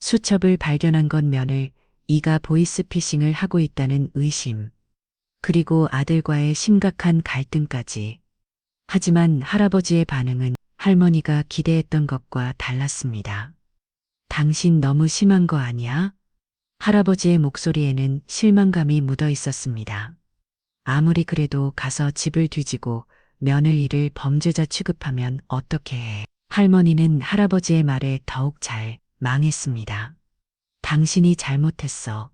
수첩을 발견한 것면을 이가 보이스피싱을 하고 있다는 의심, 그리고 아들과의 심각한 갈등까지. 하지만 할아버지의 반응은 할머니가 기대했던 것과 달랐습니다. 당신 너무 심한 거 아니야? 할아버지의 목소리에는 실망감이 묻어 있었습니다. 아무리 그래도 가서 집을 뒤지고 며느리를 범죄자 취급하면 어떻게 해? 할머니는 할아버지의 말에 더욱 잘 망했습니다. 당신이 잘못했어.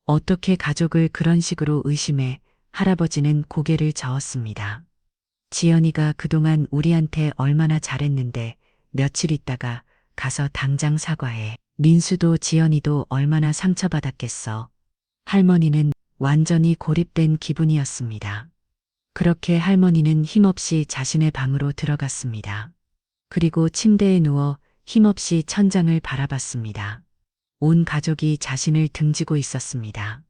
어떻게 가족을 그런 식으로 의심해? 할아버지는 고개를 저었습니다. 지연이가 그동안 우리한테 얼마나 잘했는데 며칠 있다가 가서 당장 사과해. 민수도 지연이도 얼마나 상처받았겠어. 할머니는 완전히 고립된 기분이었습니다. 그렇게 할머니는 힘없이 자신의 방으로 들어갔습니다. 그리고 침대에 누워 힘없이 천장을 바라봤습니다. 온 가족이 자신을 등지고 있었습니다.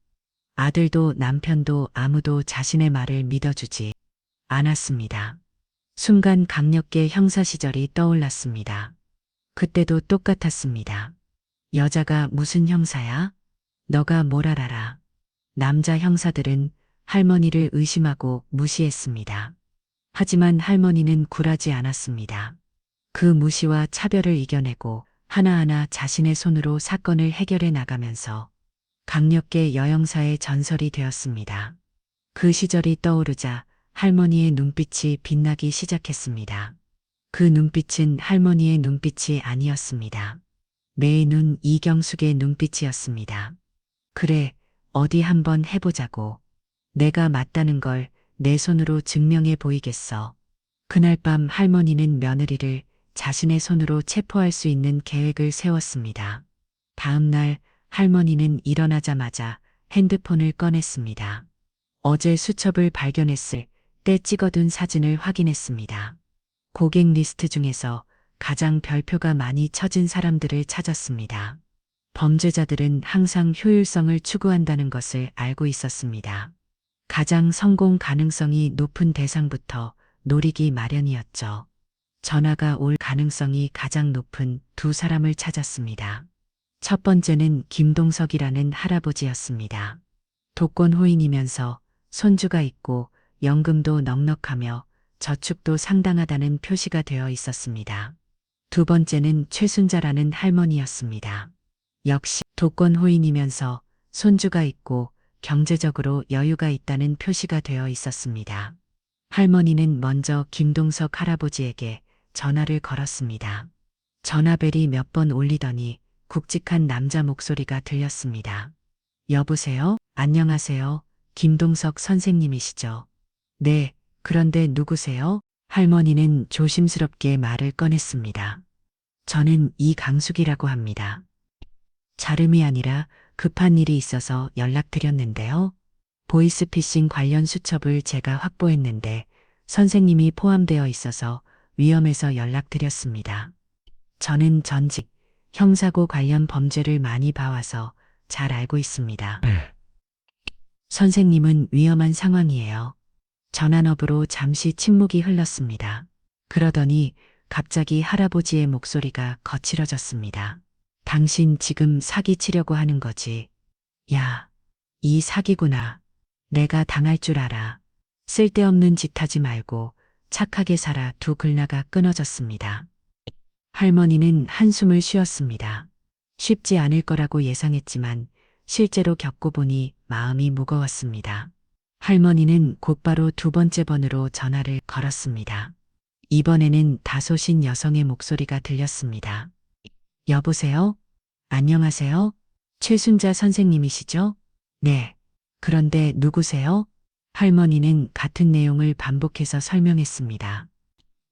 아들도 남편도 아무도 자신의 말을 믿어주지 않았습니다. 순간 강력계 형사 시절이 떠올랐습니다. 그때도 똑같았습니다. 여자가 무슨 형사야? 너가 뭘 알아라. 남자 형사들은 할머니를 의심하고 무시했습니다. 하지만 할머니는 굴하지 않았습니다. 그 무시와 차별을 이겨내고 하나하나 자신의 손으로 사건을 해결해 나가면서 강력계 여형사의 전설이 되었습니다. 그 시절이 떠오르자 할머니의 눈빛이 빛나기 시작했습니다. 그 눈빛은 할머니의 눈빛이 아니었습니다. 매의 눈 이경숙의 눈빛이었습니다. 그래, 어디 한번 해보자고. 내가 맞다는 걸 내 손으로 증명해 보이겠어. 그날 밤 할머니는 며느리를 자신의 손으로 체포할 수 있는 계획을 세웠습니다. 다음 날 할머니는 일어나자마자 핸드폰을 꺼냈습니다. 어제 수첩을 발견했을 때 찍어둔 사진을 확인했습니다. 고객 리스트 중에서 가장 별표가 많이 쳐진 사람들을 찾았습니다. 범죄자들은 항상 효율성을 추구한다는 것을 알고 있었습니다. 가장 성공 가능성이 높은 대상부터 노리기 마련이었죠. 전화가 올 가능성이 가장 높은 두 사람을 찾았습니다. 첫 번째는 김동석이라는 할아버지였습니다. 독거노인이면서 손주가 있고 연금도 넉넉하며 저축도 상당하다는 표시가 되어 있었습니다. 두 번째는 최순자라는 할머니였습니다. 역시 독거노인이면서 손주가 있고 경제적으로 여유가 있다는 표시가 되어 있었습니다. 할머니는 먼저 김동석 할아버지에게 전화를 걸었습니다. 전화벨이 몇 번 울리더니 굵직한 남자 목소리가 들렸습니다. 여보세요? 안녕하세요. 김동석 선생님이시죠? 네, 그런데 누구세요? 할머니는 조심스럽게 말을 꺼냈습니다. 저는 이강숙이라고 합니다. 자름이 아니라 급한 일이 있어서 연락드렸는데요. 보이스피싱 관련 수첩을 제가 확보했는데 선생님이 포함되어 있어서 위험해서 연락드렸습니다. 저는 전직 형사고 관련 범죄를 많이 봐와서 잘 알고 있습니다. 선생님은 위험한 상황이에요. 전화너브로 잠시 침묵이 흘렀습니다. 그러더니 갑자기 할아버지의 목소리가 거칠어졌습니다. 당신 지금 사기치려고 하는 거지. 야, 이 사기구나. 내가 당할 줄 알아. 쓸데없는 짓 하지 말고 착하게 살아. 두 글나가 끊어졌습니다. 할머니는 한숨을 쉬었습니다. 쉽지 않을 거라고 예상했지만 실제로 겪고 보니 마음이 무거웠습니다. 할머니는 곧바로 두 번째 번호로 전화를 걸었습니다. 이번에는 다소신 여성의 목소리가 들렸습니다. 여보세요? 안녕하세요? 최순자 선생님이시죠? 네. 그런데 누구세요? 할머니는 같은 내용을 반복해서 설명했습니다.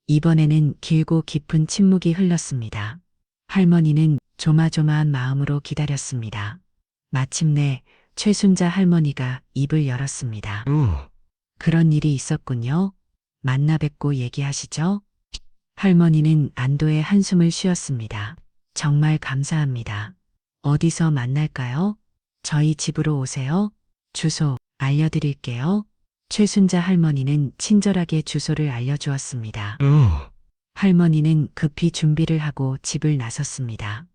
이번에는 길고 깊은 침묵이 흘렀습니다. 할머니는 조마조마한 마음으로 기다렸습니다. 마침내 최순자 할머니가 입을 열었습니다. 그런 일이 있었군요. 만나 뵙고 얘기하시죠? 할머니는 안도의 한숨을 쉬었습니다. 정말 감사합니다. 어디서 만날까요? 저희 집으로 오세요. 주소 알려드릴게요. 최순자 할머니는 친절하게 주소를 알려주었습니다. 할머니는 급히 준비를 하고 집을 나섰습니다.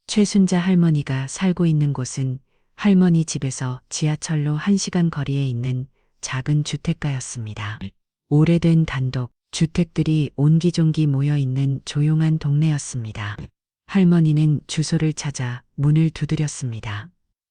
최순자 할머니가 살고 있는 곳은 할머니 집에서 지하철로 1시간 거리에 있는 작은 주택가였습니다. 오래된 단독 주택들이 옹기종기 모여 있는 조용한 동네였습니다. 할머니는 주소를 찾아 문을 두드렸습니다.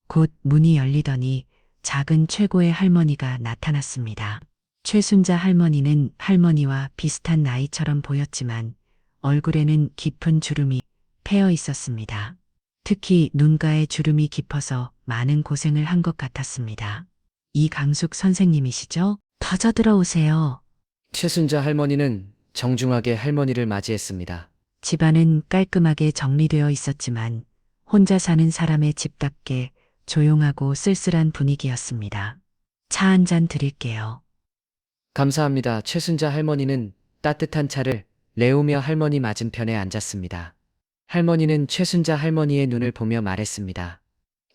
곧 문이 열리더니 작은 최고의 할머니가 나타났습니다. 최순자 할머니는 할머니와 비슷한 나이처럼 보였지만 얼굴에는 깊은 주름이 패여 있었습니다. 특히 눈가에 주름이 깊어서 많은 고생을 한 것 같았습니다. 이강숙 선생님이시죠? 터져 들어오세요. 최순자 할머니는 정중하게 할머니를 맞이했습니다. 집안은 깔끔하게 정리되어 있었지만 혼자 사는 사람의 집답게 조용하고 쓸쓸한 분위기였습니다. 차 한 잔 드릴게요. 감사합니다. 최순자 할머니는 따뜻한 차를 내오며 할머니 맞은편에 앉았습니다. 할머니는 최순자 할머니의 눈을 보며 말했습니다.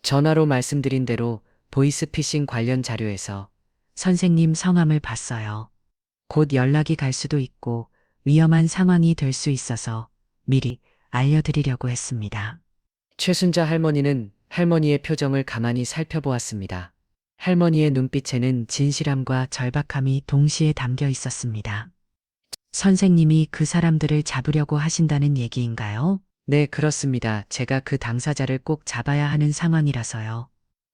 전화로 말씀드린 대로 보이스피싱 관련 자료에서 선생님 성함을 봤어요. 곧 연락이 갈 수도 있고 위험한 상황이 될 수 있어서 미리 알려드리려고 했습니다. 최순자 할머니는 할머니의 표정을 가만히 살펴보았습니다. 할머니의 눈빛에는 진실함과 절박함이 동시에 담겨 있었습니다. 선생님이 그 사람들을 잡으려고 하신다는 얘기인가요? 네, 그렇습니다. 제가 그 당사자를 꼭 잡아야 하는 상황이라서요.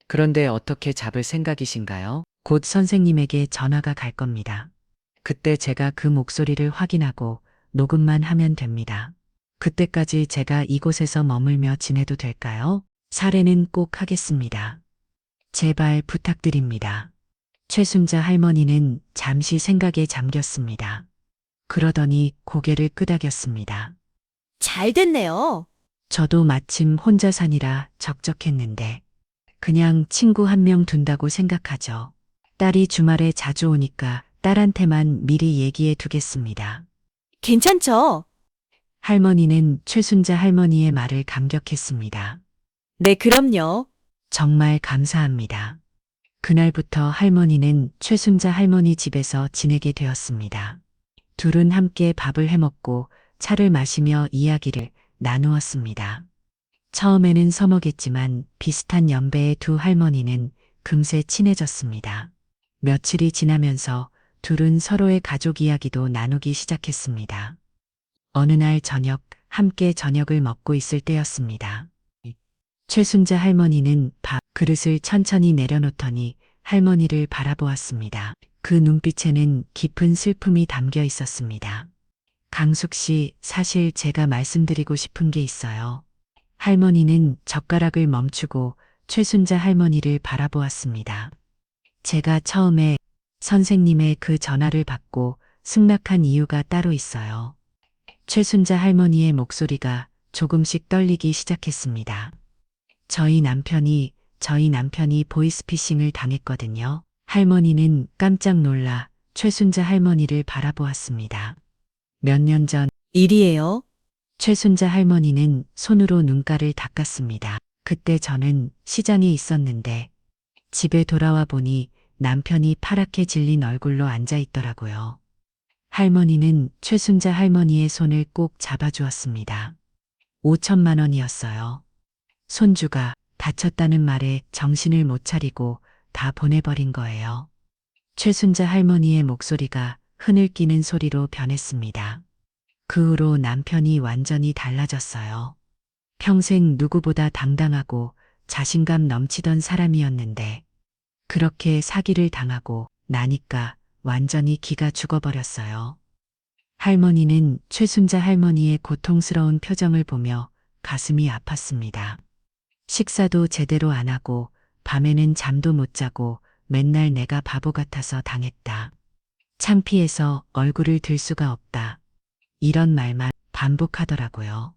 그런데 어떻게 잡을 생각이신가요? 곧 선생님에게 전화가 갈 겁니다. 그때 제가 그 목소리를 확인하고 녹음만 하면 됩니다. 그때까지 제가 이곳에서 머물며 지내도 될까요? 사례는 꼭 하겠습니다. 제발 부탁드립니다. 최순자 할머니는 잠시 생각에 잠겼습니다. 그러더니 고개를 끄덕였습니다. 잘 됐네요. 저도 마침 혼자 사니라 적적했는데 그냥 친구 한 명 둔다고 생각하죠. 딸이 주말에 자주 오니까 딸한테만 미리 얘기해 두겠습니다. 괜찮죠? 할머니는 최순자 할머니의 말을 감격했습니다. 네, 그럼요. 정말 감사합니다. 그날부터 할머니는 최순자 할머니 집에서 지내게 되었습니다. 둘은 함께 밥을 해먹고 차를 마시며 이야기를 나누었습니다. 처음에는 서먹했지만 비슷한 연배의 두 할머니는 금세 친해졌습니다. 며칠이 지나면서 둘은 서로의 가족 이야기도 나누기 시작했습니다. 어느 날 저녁, 함께 저녁을 먹고 있을 때였습니다. 최순자 할머니는 밥 그릇을 천천히 내려놓더니 할머니를 바라보았습니다. 그 눈빛에는 깊은 슬픔이 담겨 있었습니다. 강숙 씨, 사실 제가 말씀드리고 싶은 게 있어요. 할머니는 젓가락을 멈추고 최순자 할머니를 바라보았습니다. 제가 처음에 선생님의 그 전화를 받고 승낙한 이유가 따로 있어요. 최순자 할머니의 목소리가 조금씩 떨리기 시작했습니다. 저희 남편이 보이스피싱을 당했거든요. 할머니는 깜짝 놀라 최순자 할머니를 바라보았습니다. 몇 년 전 일이에요. 최순자 할머니는 손으로 눈가를 닦았습니다. 그때 저는 시장에 있었는데 집에 돌아와 보니 남편이 파랗게 질린 얼굴로 앉아 있더라고요. 할머니는 최순자 할머니의 손을 꼭 잡아주었습니다. 5천만 원이었어요. 손주가 다쳤다는 말에 정신을 못 차리고 다 보내버린 거예요. 최순자 할머니의 목소리가 흐느끼는 소리로 변했습니다. 그 후로 남편이 완전히 달라졌어요. 평생 누구보다 당당하고 자신감 넘치던 사람이었는데 그렇게 사기를 당하고 나니까 완전히 기가 죽어버렸어요. 할머니는 최순자 할머니의 고통스러운 표정을 보며 가슴이 아팠습니다. 식사도 제대로 안 하고 밤에는 잠도 못 자고 맨날 내가 바보 같아서 당했다. 창피해서 얼굴을 들 수가 없다. 이런 말만 반복하더라고요.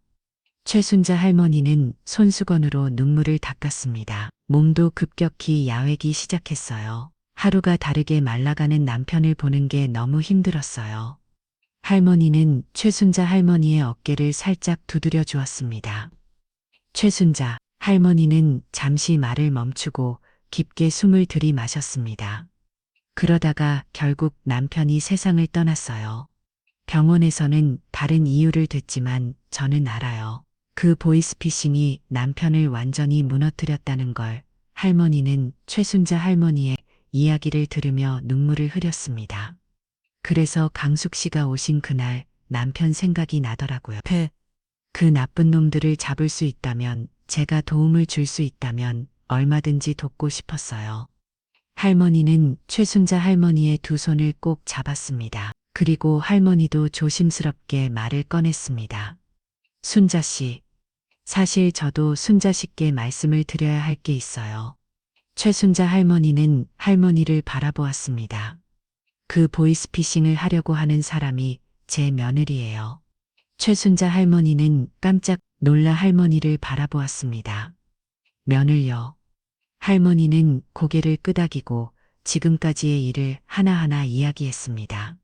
최순자 할머니는 손수건으로 눈물을 닦았습니다. 몸도 급격히 야외기 시작했어요. 하루가 다르게 말라가는 남편을 보는 게 너무 힘들었어요. 할머니는 최순자 할머니의 어깨를 살짝 두드려 주었습니다. 최순자 할머니는 잠시 말을 멈추고 깊게 숨을 들이마셨습니다. 그러다가 결국 남편이 세상을 떠났어요. 병원에서는 다른 이유를 듣지만 저는 알아요. 그 보이스피싱이 남편을 완전히 무너뜨렸다는 걸. 할머니는 최순자 할머니의 이야기를 들으며 눈물을 흘렸습니다. 그래서 강숙 씨가 오신 그날 남편 생각이 나더라고요. 그 나쁜 놈들을 잡을 수 있다면, 제가 도움을 줄 수 있다면 얼마든지 돕고 싶었어요. 할머니는 최순자 할머니의 두 손을 꼭 잡았습니다. 그리고 할머니도 조심스럽게 말을 꺼냈습니다. 순자 씨, 사실 저도 순자 씨께 말씀을 드려야 할 게 있어요. 최순자 할머니는 할머니를 바라보았습니다. 그 보이스피싱을 하려고 하는 사람이 제 며느리예요. 최순자 할머니는 깜짝 놀라 할머니를 바라보았습니다. 며느리요. 할머니는 고개를 끄덕이고 지금까지의 일을 하나하나 이야기했습니다.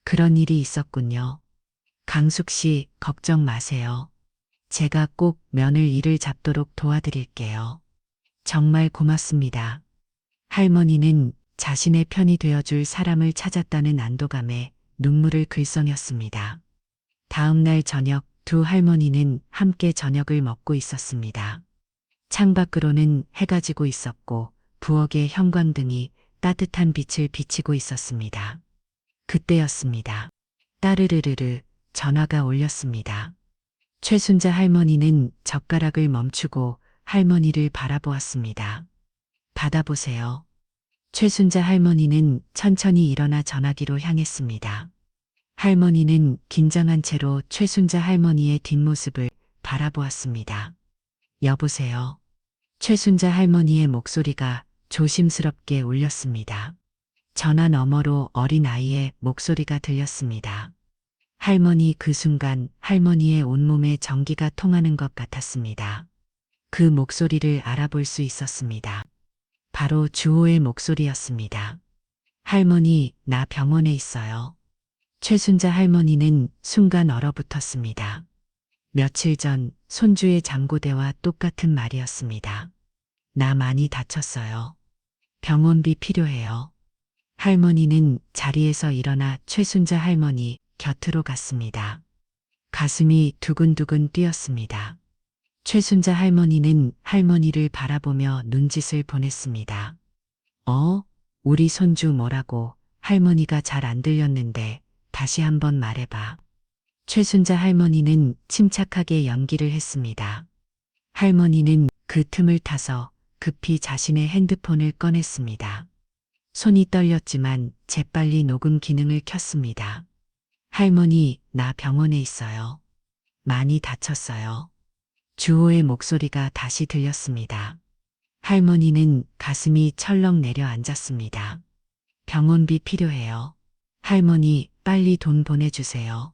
그런 일이 있었군요. 강숙 씨, 걱정 마세요. 제가 꼭 며느 일을 잡도록 도와드릴게요. 정말 고맙습니다. 할머니는 자신의 편이 되어줄 사람을 찾았다는 안도감에 눈물을 글썽였습니다. 다음 날 저녁 두 할머니는 함께 저녁을 먹고 있었습니다. 창밖으로는 해가 지고 있었고 부엌의 형광등이 따뜻한 빛을 비치고 있었습니다. 그때였습니다. 따르르르르 전화가 울렸습니다. 최순자 할머니는 젓가락을 멈추고 할머니를 바라보았습니다. 받아보세요. 최순자 할머니는 천천히 일어나 전화기로 향했습니다. 할머니는 긴장한 채로 최순자 할머니의 뒷모습을 바라보았습니다. 여보세요. 최순자 할머니의 목소리가 조심스럽게 울렸습니다. 전화 너머로 어린아이의 목소리가 들렸습니다. 할머니 그 순간 할머니의 온몸에 전기가 통하는 것 같았습니다. 그 목소리를 알아볼 수 있었습니다. 바로 주호의 목소리였습니다. 할머니, 나 병원에 있어요. 최순자 할머니는 순간 얼어붙었습니다. 며칠 전 손주의 잠고대와 똑같은 말이었습니다. 나 많이 다쳤어요. 병원비 필요해요. 할머니는 자리에서 일어나 최순자 할머니 곁으로 갔습니다. 가슴이 두근두근 뛰었습니다. 최순자 할머니는 할머니를 바라보며 눈짓을 보냈습니다. 우리 손주 뭐라고? 할머니가 잘 안 들렸는데 다시 한번 말해봐. 최순자 할머니는 침착하게 연기를 했습니다. 할머니는 그 틈을 타서 급히 자신의 핸드폰을 꺼냈습니다. 손이 떨렸지만 재빨리 녹음 기능을 켰습니다. 할머니, 나 병원에 있어요. 많이 다쳤어요. 주호의 목소리가 다시 들렸습니다. 할머니는 가슴이 철렁 내려앉았습니다. 병원비 필요해요. 할머니, 빨리 돈 보내주세요.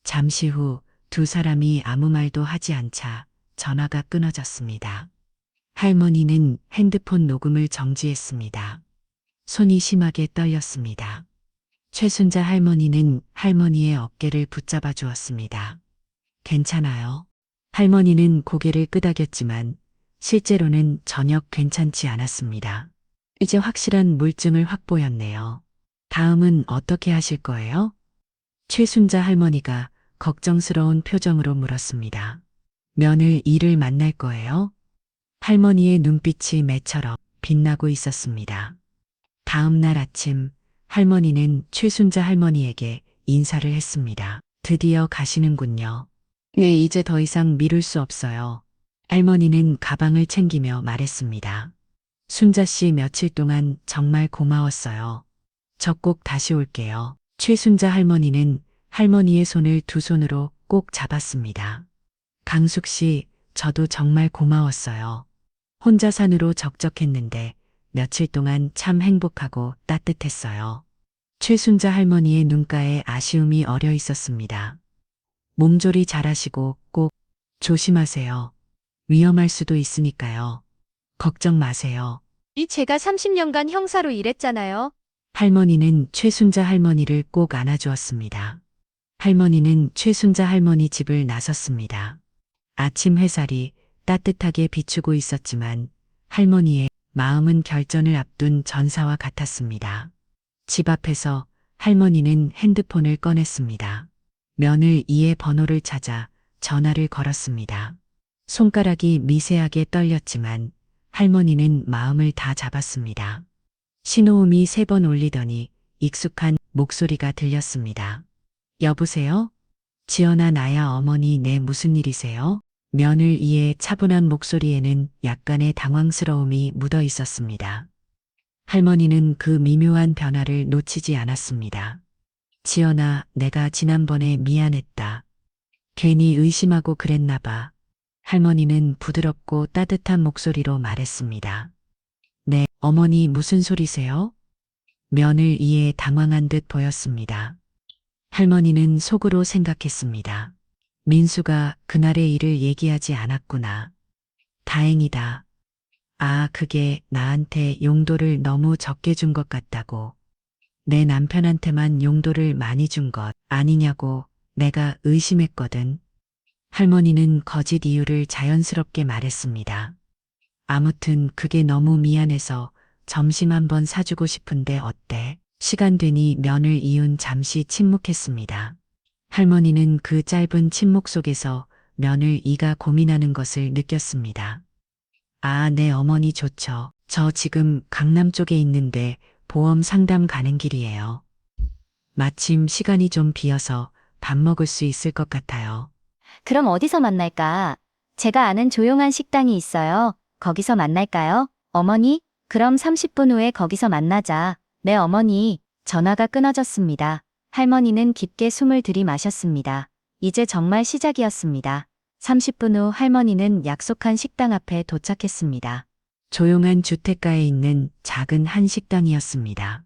잠시 후 두 사람이 아무 말도 하지 않자 전화가 끊어졌습니다. 할머니는 핸드폰 녹음을 정지했습니다. 손이 심하게 떨렸습니다. 최순자 할머니는 할머니의 어깨를 붙잡아 주었습니다. 괜찮아요. 할머니는 고개를 끄덕였지만 실제로는 전혀 괜찮지 않았습니다. 이제 확실한 물증을 확보했네요. 다음은 어떻게 하실 거예요? 최순자 할머니가 걱정스러운 표정으로 물었습니다. 며느 일을 만날 거예요? 할머니의 눈빛이 매처럼 빛나고 있었습니다. 다음 날 아침 할머니는 최순자 할머니에게 인사를 했습니다. 드디어 가시는군요. 예, 이제 더 이상 미룰 수 없어요. 할머니는 가방을 챙기며 말했습니다. 순자 씨 며칠 동안 정말 고마웠어요. 저 꼭 다시 올게요. 최순자 할머니는 할머니의 손을 두 손으로 꼭 잡았습니다. 강숙 씨, 저도 정말 고마웠어요. 혼자 산으로 적적했는데 며칠 동안 참 행복하고 따뜻했어요. 최순자 할머니의 눈가에 아쉬움이 어려 있었습니다. 몸조리 잘하시고 꼭 조심하세요. 위험할 수도 있으니까요. 걱정 마세요. 제가 30년간 형사로 일했잖아요. 할머니는 최순자 할머니를 꼭 안아주었습니다. 할머니는 최순자 할머니 집을 나섰습니다. 아침 햇살이 따뜻하게 비추고 있었지만 할머니의 마음은 결전을 앞둔 전사와 같았습니다. 집 앞에서 할머니는 핸드폰을 꺼냈습니다. 며느 2의 번호를 찾아 전화를 걸었습니다. 손가락이 미세하게 떨렸지만 할머니는 마음을 다 잡았습니다. 신호음이 3번 울리더니 익숙한 목소리가 들렸습니다. 여보세요? 지연아, 나야. 어머니, 네, 무슨 일이세요? 며느 2의 차분한 목소리에는 약간의 당황스러움이 묻어 있었습니다. 할머니는 그 미묘한 변화를 놓치지 않았습니다. 지연아, 내가 지난번에 미안했다. 괜히 의심하고 그랬나 봐. 할머니는 부드럽고 따뜻한 목소리로 말했습니다. 네, 어머니 무슨 소리세요? 며느 2의 당황한 듯 보였습니다. 할머니는 속으로 생각했습니다. 민수가 그날의 일을 얘기하지 않았구나. 다행이다. 아, 그게 나한테 용도를 너무 적게 준 것 같다고. 내 남편한테만 용도를 많이 준 것 아니냐고 내가 의심했거든. 할머니는 거짓 이유를 자연스럽게 말했습니다. 아무튼 그게 너무 미안해서 점심 한번 사주고 싶은데 어때? 시간 되니 면을 이은 잠시 침묵했습니다. 할머니는 그 짧은 침묵 속에서 면을 이가 고민하는 것을 느꼈습니다. 아, 네, 어머니 좋죠. 저 지금 강남 쪽에 있는데 보험 상담 가는 길이에요. 마침 시간이 좀 비어서 밥 먹을 수 있을 것 같아요. 그럼 어디서 만날까? 제가 아는 조용한 식당이 있어요. 거기서 만날까요? 어머니, 그럼 30분 후에 거기서 만나자. 네, 어머니. 전화가 끊어졌습니다. 할머니는 깊게 숨을 들이마셨습니다. 이제 정말 시작이었습니다. 30분 후 할머니는 약속한 식당 앞에 도착했습니다. 조용한 주택가에 있는 작은 한 식당이었습니다.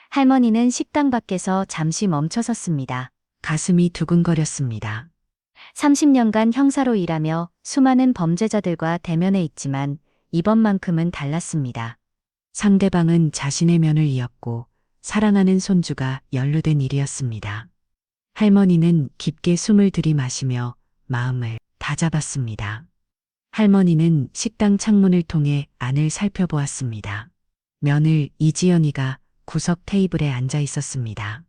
할머니는 식당 밖에서 잠시 멈춰섰습니다. 가슴이 두근거렸습니다. 30년간 형사로 일하며 수많은 범죄자들과 대면해 있지만 이번만큼은 달랐습니다. 상대방은 자신의 면을 이었고 사랑하는 손주가 연루된 일이었습니다. 할머니는 깊게 숨을 들이마시며 마음을 다잡았습니다. 할머니는 식당 창문을 통해 안을 살펴보았습니다. 며느리 이지연이가 구석 테이블에 앉아 있었습니다.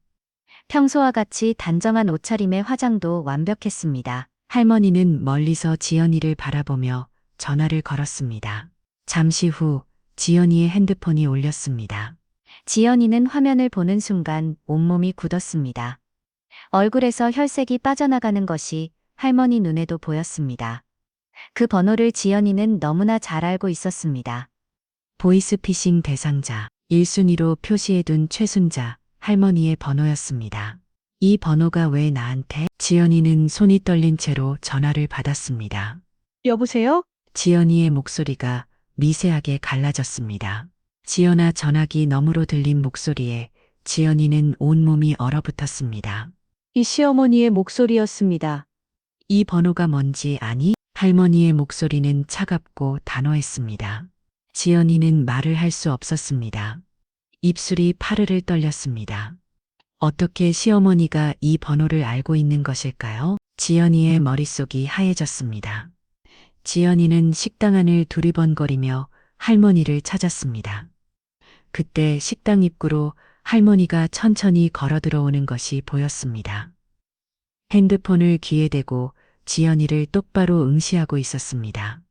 평소와 같이 단정한 옷차림의 화장도 완벽했습니다. 할머니는 멀리서 지연이를 바라보며 전화를 걸었습니다. 잠시 후 지연이의 핸드폰이 울렸습니다. 지연이는 화면을 보는 순간 온몸이 굳었습니다. 얼굴에서 혈색이 빠져나가는 것이 할머니 눈에도 보였습니다. 그 번호를 지연이는 너무나 잘 알고 있었습니다. 보이스피싱 대상자 1순위로 표시해둔 최순자 할머니의 번호였습니다. 이 번호가 왜 나한테? 지연이는 손이 떨린 채로 전화를 받았습니다. 여보세요? 지연이의 목소리가 미세하게 갈라졌습니다. 지연아, 전화기 너머로 들린 목소리에 지연이는 온몸이 얼어붙었습니다. 이 시어머니의 목소리였습니다. 이 번호가 뭔지 아니? 할머니의 목소리는 차갑고 단호했습니다. 지연이는 말을 할 수 없었습니다. 입술이 파르르 떨렸습니다. 어떻게 시어머니가 이 번호를 알고 있는 것일까요? 지연이의 머릿속이 하얘졌습니다. 지연이는 식당 안을 두리번거리며 할머니를 찾았습니다. 그때 식당 입구로 할머니가 천천히 걸어 들어오는 것이 보였습니다. 핸드폰을 귀에 대고 지연이를 똑바로 응시하고 있었습니다.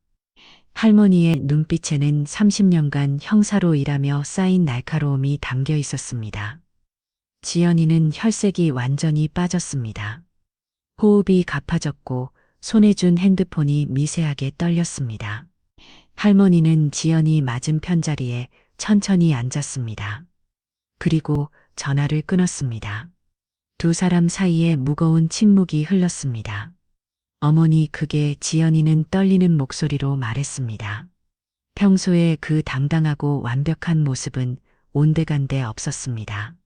할머니의 눈빛에는 30년간 형사로 일하며 쌓인 날카로움이 담겨 있었습니다. 지연이는 혈색이 완전히 빠졌습니다. 호흡이 가파졌고 손에 준 핸드폰이 미세하게 떨렸습니다. 할머니는 지연이 맞은편 자리에 천천히 앉았습니다. 그리고 전화를 끊었습니다. 두 사람 사이에 무거운 침묵이 흘렀습니다. 어머니, 그게 지연이는 떨리는 목소리로 말했습니다. 평소에 그 당당하고 완벽한 모습은 온데간데 없었습니다.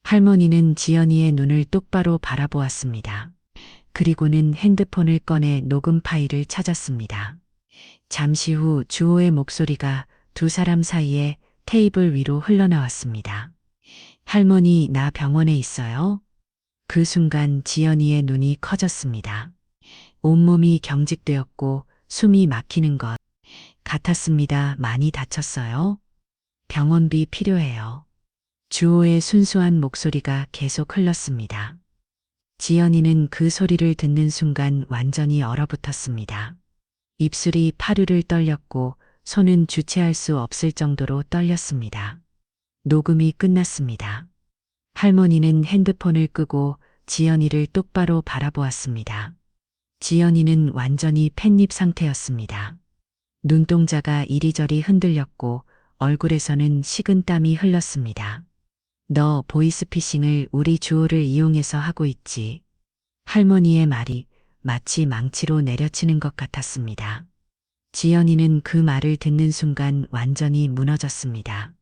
할머니는 지연이의 눈을 똑바로 바라보았습니다. 그리고는 핸드폰을 꺼내 녹음 파일을 찾았습니다. 잠시 후 주호의 목소리가 두 사람 사이에 테이블 위로 흘러나왔습니다. 할머니, 나 병원에 있어요? 그 순간 지연이의 눈이 커졌습니다. 온몸이 경직되었고 숨이 막히는 것 같았습니다. 많이 다쳤어요? 병원비 필요해요. 주호의 순수한 목소리가 계속 흘렀습니다. 지연이는 그 소리를 듣는 순간 완전히 얼어붙었습니다. 입술이 파르르 떨렸고 손은 주체할 수 없을 정도로 떨렸습니다. 녹음이 끝났습니다. 할머니는 핸드폰을 끄고 지연이를 똑바로 바라보았습니다. 지연이는 완전히 팬입 상태였습니다. 눈동자가 이리저리 흔들렸고 얼굴에서는 식은땀이 흘렀습니다. 너 보이스피싱을 우리 주호를 이용해서 하고 있지. 할머니의 말이 마치 망치로 내려치는 것 같았습니다. 지연이는 그 말을 듣는 순간 완전히 무너졌습니다.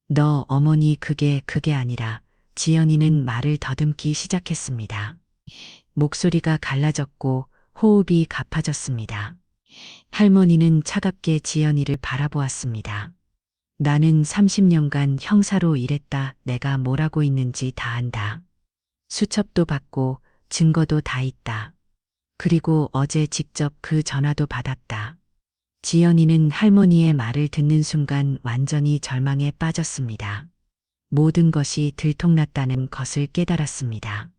너 어머니, 그게 아니라. 지연이는 말을 더듬기 시작했습니다. 목소리가 갈라졌고 호흡이 가파졌습니다. 할머니는 차갑게 지연이를 바라보았습니다. 나는 30년간 형사로 일했다. 내가 뭘 하고 있는지 다 안다. 수첩도 받고 증거도 다 있다. 그리고 어제 직접 그 전화도 받았다. 지연이는 할머니의 말을 듣는 순간 완전히 절망에 빠졌습니다. 모든 것이 들통났다는 것을 깨달았습니다.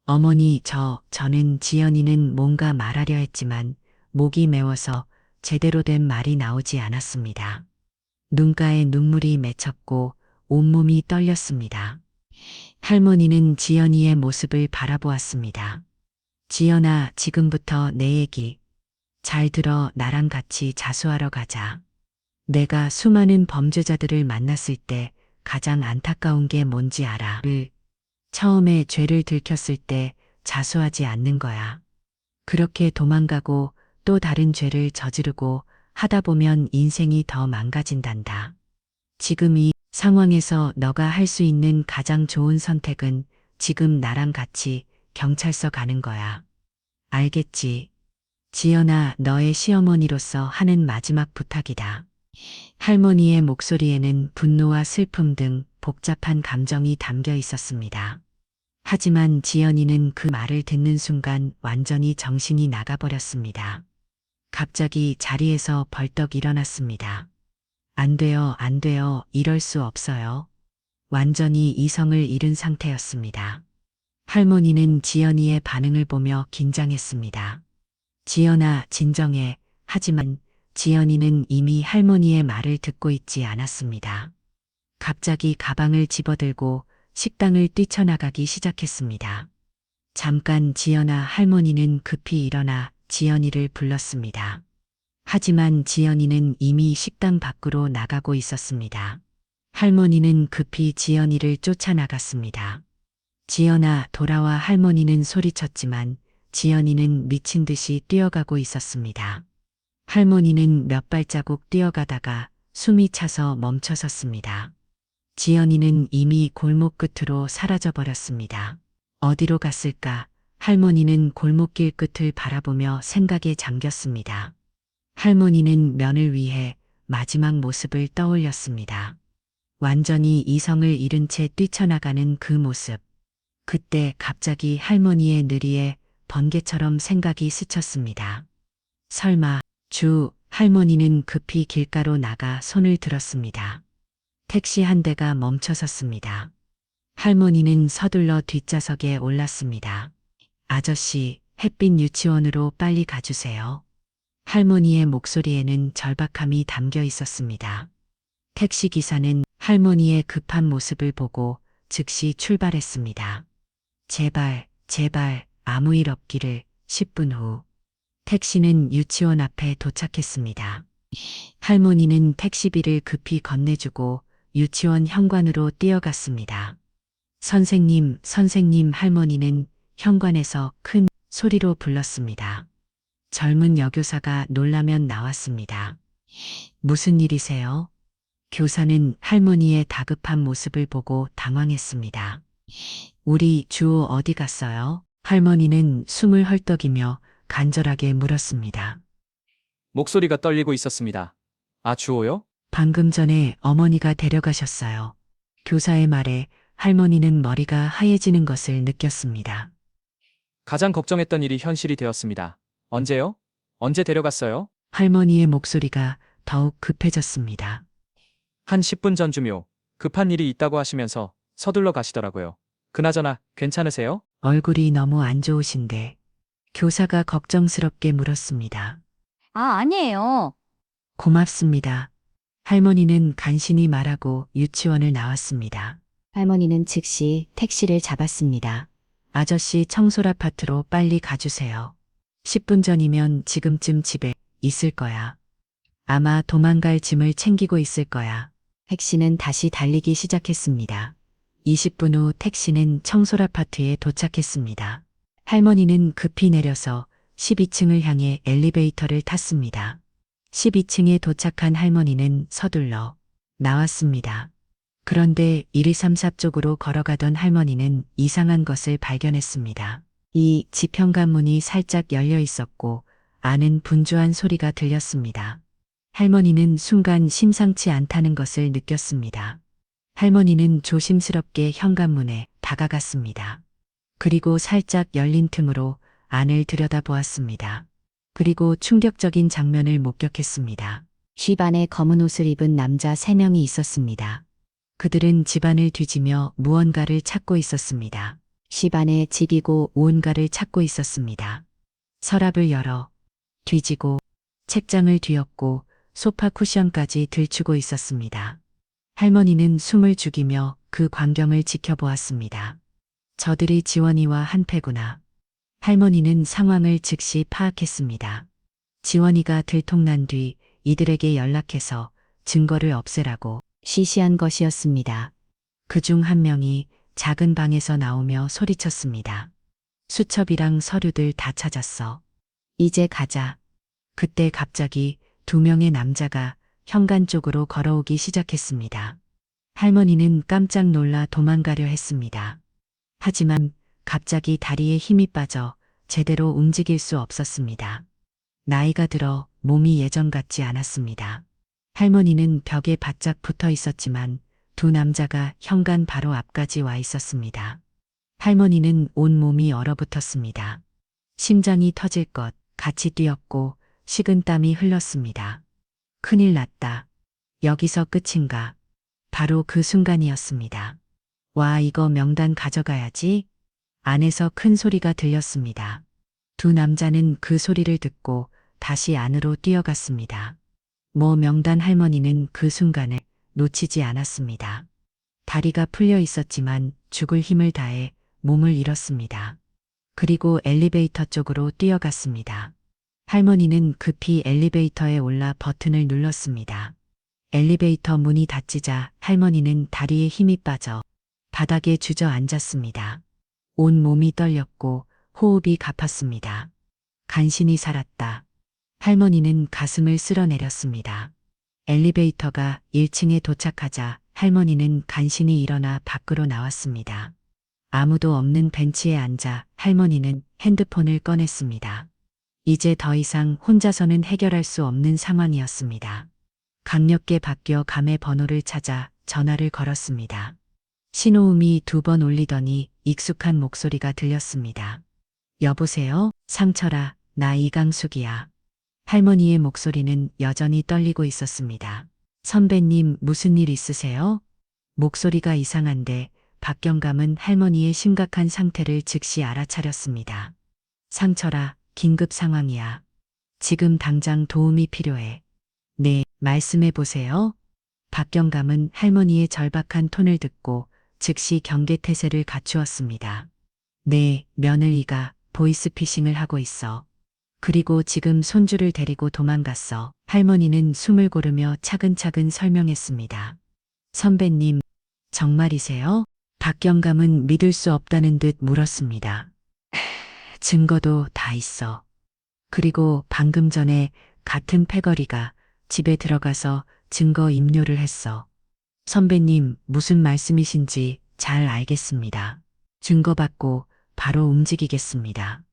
어머니, 저는 지연이는 뭔가 말하려 했지만 목이 메워서 제대로 된 말이 나오지 않았습니다. 눈가에 눈물이 맺혔고 온몸이 떨렸습니다. 할머니는 지연이의 모습을 바라보았습니다. 지연아, 지금부터 내 얘기 잘 들어. 나랑 같이 자수하러 가자. 내가 수많은 범죄자들을 만났을 때 가장 안타까운 게 뭔지 알아. 처음에 죄를 들켰을 때 자수하지 않는 거야. 그렇게 도망가고 또 다른 죄를 저지르고 하다 보면 인생이 더 망가진단다. 지금 이 상황에서 너가 할 수 있는 가장 좋은 선택은 지금 나랑 같이 경찰서 가는 거야. 알겠지? 지연아, 너의 시어머니로서 하는 마지막 부탁이다. 할머니의 목소리에는 분노와 슬픔 등 복잡한 감정이 담겨 있었습니다. 하지만 지연이는 그 말을 듣는 순간 완전히 정신이 나가버렸습니다. 갑자기 자리에서 벌떡 일어났습니다. 안 돼요, 안 돼요. 이럴 수 없어요. 완전히 이성을 잃은 상태였습니다. 할머니는 지연이의 반응을 보며 긴장했습니다. 지연아, 진정해. 하지만 지연이는 이미 할머니의 말을 듣고 있지 않았습니다. 갑자기 가방을 집어들고 식당을 뛰쳐나가기 시작했습니다. 잠깐, 지연아. 할머니는 급히 일어나 지연이를 불렀습니다. 하지만 지연이는 이미 식당 밖으로 나가고 있었습니다. 할머니는 급히 지연이를 쫓아나갔습니다. 지연아, 돌아와. 할머니는 소리쳤지만 지연이는 미친 듯이 뛰어가고 있었습니다. 할머니는 몇 발자국 뛰어가다가 숨이 차서 멈춰섰습니다. 지연이는 이미 골목 끝으로 사라져버렸습니다. 어디로 갔을까? 할머니는 골목길 끝을 바라보며 생각에 잠겼습니다. 할머니는 면을 위해 마지막 모습을 떠올렸습니다. 완전히 이성을 잃은 채 뛰쳐나가는 그 모습. 그때 갑자기 할머니의 뇌리에 번개처럼 생각이 스쳤습니다. 설마, 할머니는 급히 길가로 나가 손을 들었습니다. 택시 한 대가 멈춰섰습니다. 할머니는 서둘러 뒷좌석에 올랐습니다. 아저씨, 햇빛 유치원으로 빨리 가주세요. 할머니의 목소리에는 절박함이 담겨 있었습니다. 택시기사는 할머니의 급한 모습을 보고 즉시 출발했습니다. 제발, 아무 일 없기를. 10분 후 택시는 유치원 앞에 도착했습니다. 할머니는 택시비를 급히 건네주고 유치원 현관으로 뛰어갔습니다. 선생님, 할머니는 현관에서 큰 소리로 불렀습니다. 젊은 여교사가 놀라면 나왔습니다. 무슨 일이세요? 교사는 할머니의 다급한 모습을 보고 당황했습니다. 우리 주호 어디 갔어요? 할머니는 숨을 헐떡이며 간절하게 물었습니다. 목소리가 떨리고 있었습니다. 아, 주호요? 방금 전에 어머니가 데려가셨어요. 교사의 말에 할머니는 머리가 하얘지는 것을 느꼈습니다. 가장 걱정했던 일이 현실이 되었습니다. 언제요? 언제 데려갔어요? 할머니의 목소리가 더욱 급해졌습니다. 한 10분 전쯤요. 급한 일이 있다고 하시면서 서둘러 가시더라고요. 그나저나 괜찮으세요? 얼굴이 너무 안 좋으신데 교사가 걱정스럽게 물었습니다. 아니에요. 고맙습니다. 할머니는 간신히 말하고 유치원을 나왔습니다. 할머니는 즉시 택시를 잡았습니다. 아저씨, 청솔 아파트로 빨리 가주세요. 10분 전이면 지금쯤 집에 있을 거야. 아마 도망갈 짐을 챙기고 있을 거야. 택시는 다시 달리기 시작했습니다. 20분 후 택시는 청솔 아파트에 도착했습니다. 할머니는 급히 내려서 12층을 향해 엘리베이터를 탔습니다. 12층에 도착한 할머니는 서둘러 나왔습니다. 그런데 1, 2, 3, 4 쪽으로 걸어가던 할머니는 이상한 것을 발견했습니다. 이 집 현관문이 살짝 열려 있었고 안은 분주한 소리가 들렸습니다. 할머니는 순간 심상치 않다는 것을 느꼈습니다. 할머니는 조심스럽게 현관문에 다가갔습니다. 그리고 살짝 열린 틈으로 안을 들여다보았습니다. 그리고 충격적인 장면을 목격했습니다. 집 안에 검은 옷을 입은 남자 3명이 있었습니다. 그들은 집안을 뒤지며 무언가를 찾고 있었습니다. 집 안에 집이고 무언가를 찾고 있었습니다. 서랍을 열어 뒤지고 책장을 뒤엎고 소파 쿠션까지 들추고 있었습니다. 할머니는 숨을 죽이며 그 광경을 지켜보았습니다. 저들이 지원이와 한패구나. 할머니는 상황을 즉시 파악했습니다. 지원이가 들통난 뒤 이들에게 연락해서 증거를 없애라고 시시한 것이었습니다. 그중 한 명이 작은 방에서 나오며 소리쳤습니다. 수첩이랑 서류들 다 찾았어. 이제 가자. 그때 갑자기 2명의 남자가 현관 쪽으로 걸어오기 시작했습니다. 할머니는 깜짝 놀라 도망가려 했습니다. 하지만 갑자기 다리에 힘이 빠져 제대로 움직일 수 없었습니다. 나이가 들어 몸이 예전 같지 않았습니다. 할머니는 벽에 바짝 붙어 있었지만 2 남자가 현관 바로 앞까지 와 있었습니다. 할머니는 온몸이 얼어붙었습니다. 심장이 터질 것 같이 뛰었고 식은땀이 흘렀습니다. 큰일 났다. 여기서 끝인가? 바로 그 순간이었습니다. 와, 이거 명단 가져가야지. 안에서 큰 소리가 들렸습니다. 2 남자는 그 소리를 듣고 다시 안으로 뛰어갔습니다. 명단 할머니는 그 순간을 놓치지 않았습니다. 다리가 풀려 있었지만 죽을 힘을 다해 몸을 잃었습니다. 그리고 엘리베이터 쪽으로 뛰어갔습니다. 할머니는 급히 엘리베이터에 올라 버튼을 눌렀습니다. 엘리베이터 문이 닫히자 할머니는 다리에 힘이 빠져 바닥에 주저앉았습니다. 온 몸이 떨렸고 호흡이 가팠습니다. 간신히 살았다. 할머니는 가슴을 쓸어내렸습니다. 엘리베이터가 1층에 도착하자 할머니는 간신히 일어나 밖으로 나왔습니다. 아무도 없는 벤치에 앉아 할머니는 핸드폰을 꺼냈습니다. 이제 더 이상 혼자서는 해결할 수 없는 상황이었습니다. 강력계 바뀌어 감의 번호를 찾아 전화를 걸었습니다. 신호음이 2번 울리더니 익숙한 목소리가 들렸습니다. 여보세요? 상철아, 나 이강숙이야. 할머니의 목소리는 여전히 떨리고 있었습니다. 선배님, 무슨 일 있으세요? 목소리가 이상한데 박경감은 할머니의 심각한 상태를 즉시 알아차렸습니다. 상철아, 긴급 상황이야. 지금 당장 도움이 필요해. 네, 말씀해 보세요. 박경감은 할머니의 절박한 톤을 듣고 즉시 경계태세를 갖추었습니다. 네, 며느리가 보이스피싱을 하고 있어. 그리고 지금 손주를 데리고 도망갔어. 할머니는 숨을 고르며 차근차근 설명했습니다. 선배님, 정말이세요? 박경감은 믿을 수 없다는 듯 물었습니다. 증거도 다 있어. 그리고 방금 전에 같은 패거리가 집에 들어가서 증거 인멸을 했어. 선배님, 무슨 말씀이신지 잘 알겠습니다. 증거 받고 바로 움직이겠습니다.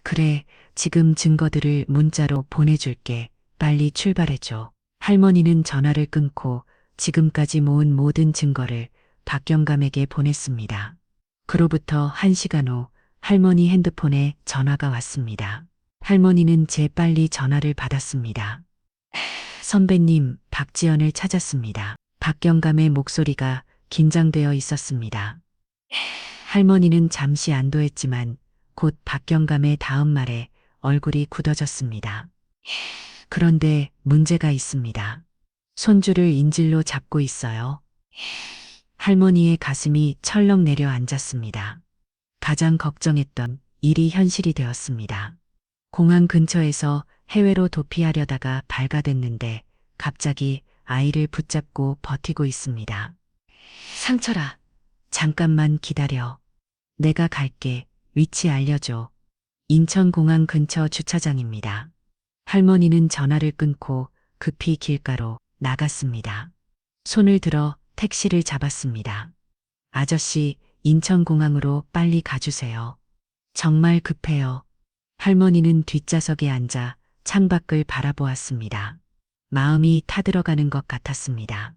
그래, 지금 증거들을 문자로 보내줄게. 빨리 출발해줘. 할머니는 전화를 끊고 지금까지 모은 모든 증거를 박경감에게 보냈습니다. 그로부터 1시간 후 할머니 핸드폰에 전화가 왔습니다. 할머니는 재빨리 전화를 받았습니다. 선배님, 박지연을 찾았습니다. 박경감의 목소리가 긴장되어 있었습니다. 할머니는 잠시 안도했지만 곧 박경감의 다음 말에 얼굴이 굳어졌습니다. 그런데 문제가 있습니다. 손주를 인질로 잡고 있어요. 할머니의 가슴이 철렁 내려앉았습니다. 가장 걱정했던 일이 현실이 되었습니다. 공항 근처에서 해외로 도피하려다가 발가됐는데 갑자기 아이를 붙잡고 버티고 있습니다. 상철아, 잠깐만 기다려. 내가 갈게. 위치 알려줘. 인천공항 근처 주차장입니다. 할머니는 전화를 끊고 급히 길가로 나갔습니다. 손을 들어 택시를 잡았습니다. 아저씨, 인천공항으로 빨리 가주세요. 정말 급해요. 할머니는 뒷좌석에 앉아 창밖을 바라보았습니다. 마음이 타들어가는 것 같았습니다.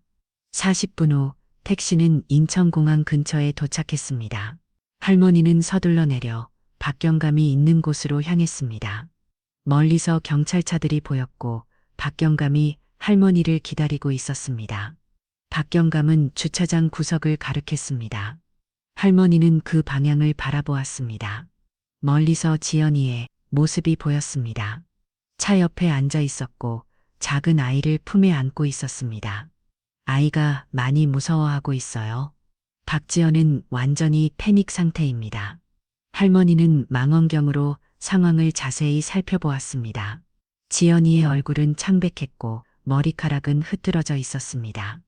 40분 후 택시는 인천공항 근처에 도착했습니다. 할머니는 서둘러 내려 박경감이 있는 곳으로 향했습니다. 멀리서 경찰차들이 보였고 박경감이 할머니를 기다리고 있었습니다. 박경감은 주차장 구석을 가르쳤습니다. 할머니는 그 방향을 바라보았습니다. 멀리서 지연이의 모습이 보였습니다. 차 옆에 앉아 있었고 작은 아이를 품에 안고 있었습니다. 아이가 많이 무서워하고 있어요. 박지연은 완전히 패닉 상태입니다. 할머니는 망원경으로 상황을 자세히 살펴보았습니다. 지연이의 얼굴은 창백했고 머리카락은 흐트러져 있었습니다.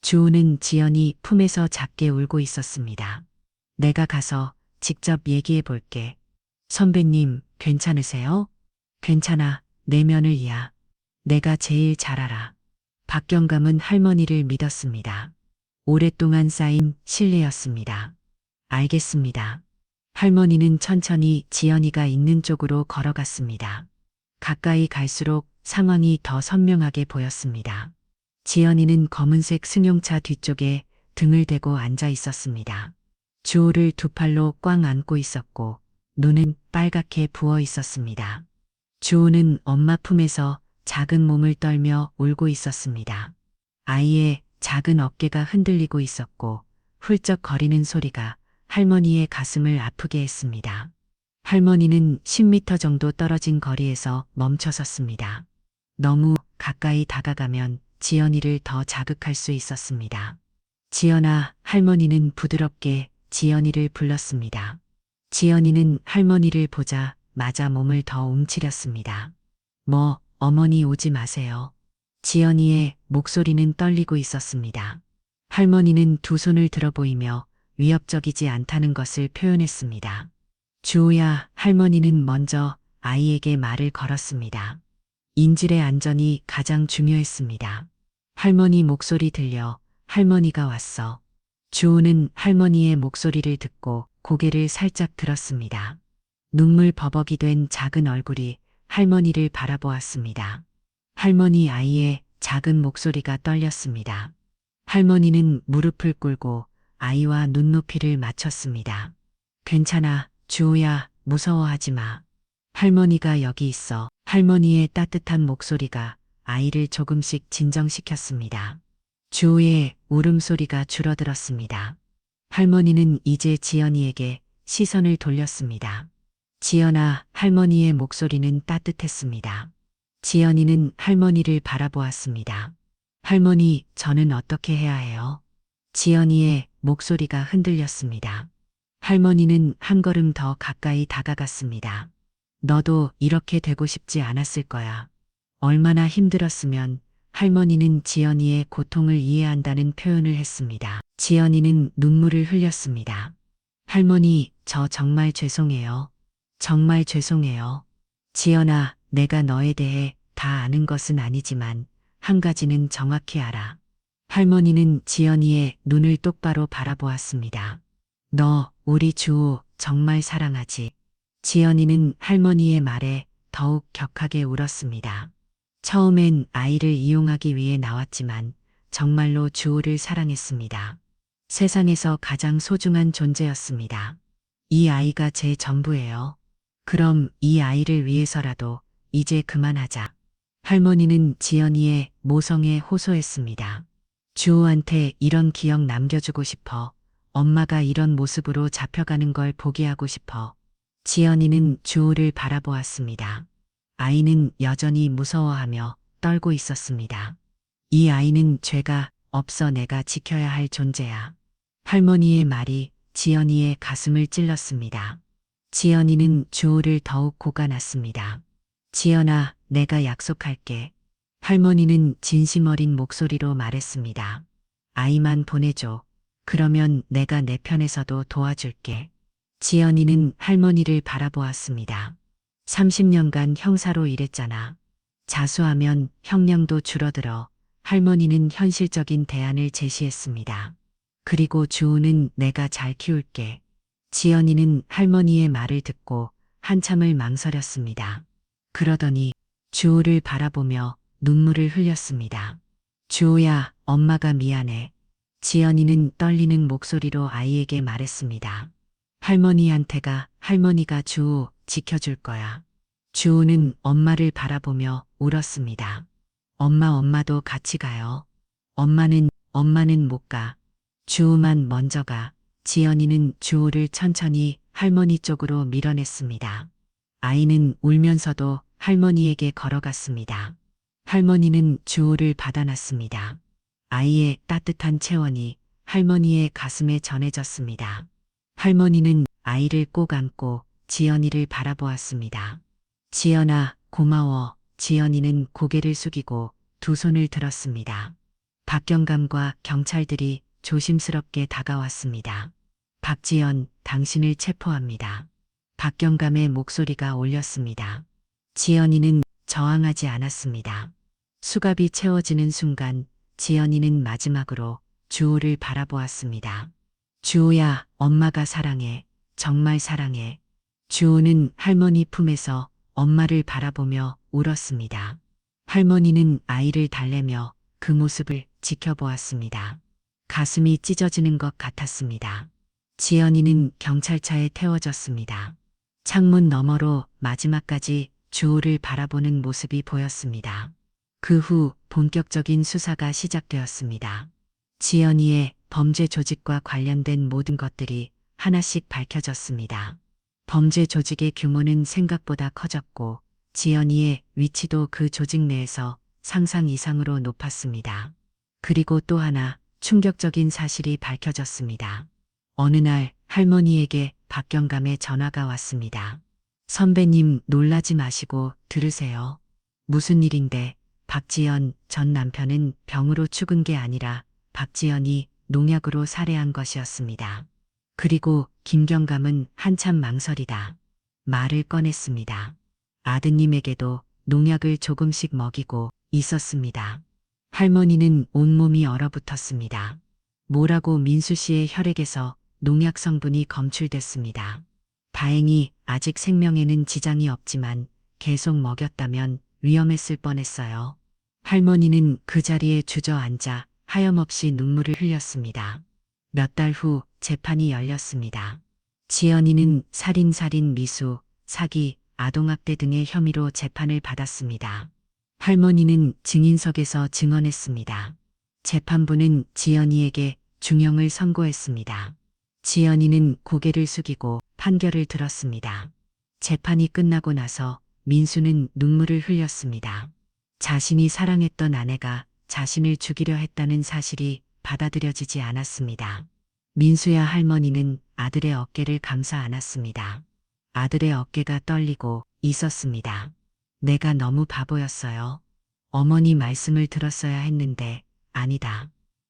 주우는 지연이 품에서 작게 울고 있었습니다. 내가 가서 직접 얘기해 볼게. 선배님, 괜찮으세요? 괜찮아, 내 며느리야. 내가 제일 잘 알아. 박경감은 할머니를 믿었습니다. 오랫동안 쌓인 신뢰였습니다. 알겠습니다. 할머니는 천천히 지연이가 있는 쪽으로 걸어갔습니다. 가까이 갈수록 상황이 더 선명하게 보였습니다. 지연이는 검은색 승용차 뒤쪽에 등을 대고 앉아 있었습니다. 주호를 두 팔로 꽉 안고 있었고 눈은 빨갛게 부어 있었습니다. 주호는 엄마 품에서 작은 몸을 떨며 울고 있었습니다. 아이의 작은 어깨가 흔들리고 있었고 훌쩍거리는 소리가 할머니의 가슴을 아프게 했습니다. 할머니는 10m 정도 떨어진 거리에서 멈춰 섰습니다. 너무 가까이 다가가면 지연이를 더 자극할 수 있었습니다. 지연아, 할머니는 부드럽게 지연이를 불렀습니다. 지연이는 할머니를 보자마자 몸을 더 움츠렸습니다. 어머니 오지 마세요. 지연이의 목소리는 떨리고 있었습니다. 할머니는 두 손을 들어 보이며 위협적이지 않다는 것을 표현했습니다. 주호야, 할머니는 먼저 아이에게 말을 걸었습니다. 인질의 안전이 가장 중요했습니다. 할머니 목소리 들려, 할머니가 왔어. 주호는 할머니의 목소리를 듣고 고개를 살짝 들었습니다. 눈물 버벅이 된 작은 얼굴이 할머니를 바라보았습니다. 할머니 아이의 작은 목소리가 떨렸습니다. 할머니는 무릎을 꿇고 아이와 눈높이를 맞췄습니다. 괜찮아, 주호야, 무서워하지 마. 할머니가 여기 있어. 할머니의 따뜻한 목소리가 아이를 조금씩 진정시켰습니다. 주호의 울음소리가 줄어들었습니다. 할머니는 이제 지연이에게 시선을 돌렸습니다. 지연아, 할머니의 목소리는 따뜻했습니다. 지연이는 할머니를 바라보았습니다. 할머니, 저는 어떻게 해야 해요? 지연이의 목소리가 흔들렸습니다. 할머니는 한 걸음 더 가까이 다가갔습니다. 너도 이렇게 되고 싶지 않았을 거야. 얼마나 힘들었으면. 할머니는 지연이의 고통을 이해한다는 표현을 했습니다. 지연이는 눈물을 흘렸습니다. 할머니, 저 정말 죄송해요. 정말 죄송해요. 지연아, 내가 너에 대해 다 아는 것은 아니지만 한 가지는 정확히 알아. 할머니는 지연이의 눈을 똑바로 바라보았습니다. 너, 우리 주호 정말 사랑하지? 지연이는 할머니의 말에 더욱 격하게 울었습니다. 처음엔 아이를 이용하기 위해 나왔지만 정말로 주호를 사랑했습니다. 세상에서 가장 소중한 존재였습니다. 이 아이가 제 전부예요. 그럼 이 아이를 위해서라도 이제 그만하자. 할머니는 지연이의 모성에 호소했습니다. 주호한테 이런 기억 남겨주고 싶어. 엄마가 이런 모습으로 잡혀가는 걸 보게 하고 싶어. 지연이는 주호를 바라보았습니다. 아이는 여전히 무서워하며 떨고 있었습니다. 이 아이는 죄가 없어 내가 지켜야 할 존재야. 할머니의 말이 지연이의 가슴을 찔렀습니다. 지연이는 주호를 더욱 고가놨습니다. 지연아, 내가 약속할게. 할머니는 진심 어린 목소리로 말했습니다. 아이만 보내줘. 그러면 내가 내 편에서도 도와줄게. 지연이는 할머니를 바라보았습니다. 30년간 형사로 일했잖아. 자수하면 형량도 줄어들어. 할머니는 현실적인 대안을 제시했습니다. 그리고 주호는 내가 잘 키울게. 지연이는 할머니의 말을 듣고 한참을 망설였습니다. 그러더니 주호를 바라보며 눈물을 흘렸습니다. 주호야, 엄마가 미안해. 지연이는 떨리는 목소리로 아이에게 말했습니다. 할머니한테가 할머니가 주호 지켜줄 거야. 주호는 엄마를 바라보며 울었습니다. 엄마도 같이 가요. 엄마는 못 가. 주호만 먼저 가. 지연이는 주호를 천천히 할머니 쪽으로 밀어냈습니다. 아이는 울면서도 할머니에게 걸어갔습니다. 할머니는 주호를 받아놨습니다. 아이의 따뜻한 체온이 할머니의 가슴에 전해졌습니다. 할머니는 아이를 꼭 안고 지연이를 바라보았습니다. 지연아, 고마워. 지연이는 고개를 숙이고 두 손을 들었습니다. 박경감과 경찰들이 조심스럽게 다가왔습니다. 박지연, 당신을 체포합니다. 박경감의 목소리가 울렸습니다. 지연이는 저항하지 않았습니다. 수갑이 채워지는 순간 지연이는 마지막으로 주호를 바라보았습니다. 주호야, 엄마가 사랑해. 정말 사랑해. 주호는 할머니 품에서 엄마를 바라보며 울었습니다. 할머니는 아이를 달래며 그 모습을 지켜보았습니다. 가슴이 찢어지는 것 같았습니다. 지연이는 경찰차에 태워졌습니다. 창문 너머로 마지막까지 주호를 바라보는 모습이 보였습니다. 그 후 본격적인 수사가 시작되었습니다. 지연이의 범죄 조직과 관련된 모든 것들이 하나씩 밝혀졌습니다. 범죄 조직의 규모는 생각보다 커졌고 지연이의 위치도 그 조직 내에서 상상 이상으로 높았습니다. 그리고 또 하나 충격적인 사실이 밝혀졌습니다. 어느 날 할머니에게 박경감의 전화가 왔습니다. 선배님, 놀라지 마시고 들으세요. 무슨 일인데? 박지연 전 남편은 병으로 죽은 게 아니라 박지연이 농약으로 살해한 것이었습니다. 그리고 김경감은 한참 망설이다 말을 꺼냈습니다. 아드님에게도 농약을 조금씩 먹이고 있었습니다. 할머니는 온몸이 얼어붙었습니다. 뭐라고? 민수 씨의 혈액에서 농약 성분이 검출됐습니다. 다행히 아직 생명에는 지장이 없지만 계속 먹였다면 위험했을 뻔했어요. 할머니는 그 자리에 주저앉아 하염없이 눈물을 흘렸습니다. 몇 달 후 재판이 열렸습니다. 지연이는 살인, 미수, 사기, 아동학대 등의 혐의로 재판을 받았습니다. 할머니는 증인석에서 증언했습니다. 재판부는 지연이에게 중형을 선고했습니다. 지연이는 고개를 숙이고 판결을 들었습니다. 재판이 끝나고 나서 민수는 눈물을 흘렸습니다. 자신이 사랑했던 아내가 자신을 죽이려 했다는 사실이 받아들여지지 않았습니다. 민수야, 할머니는 아들의 어깨를 감싸 안았습니다. 아들의 어깨가 떨리고 있었습니다. 내가 너무 바보였어요. 어머니 말씀을 들었어야 했는데 아니다.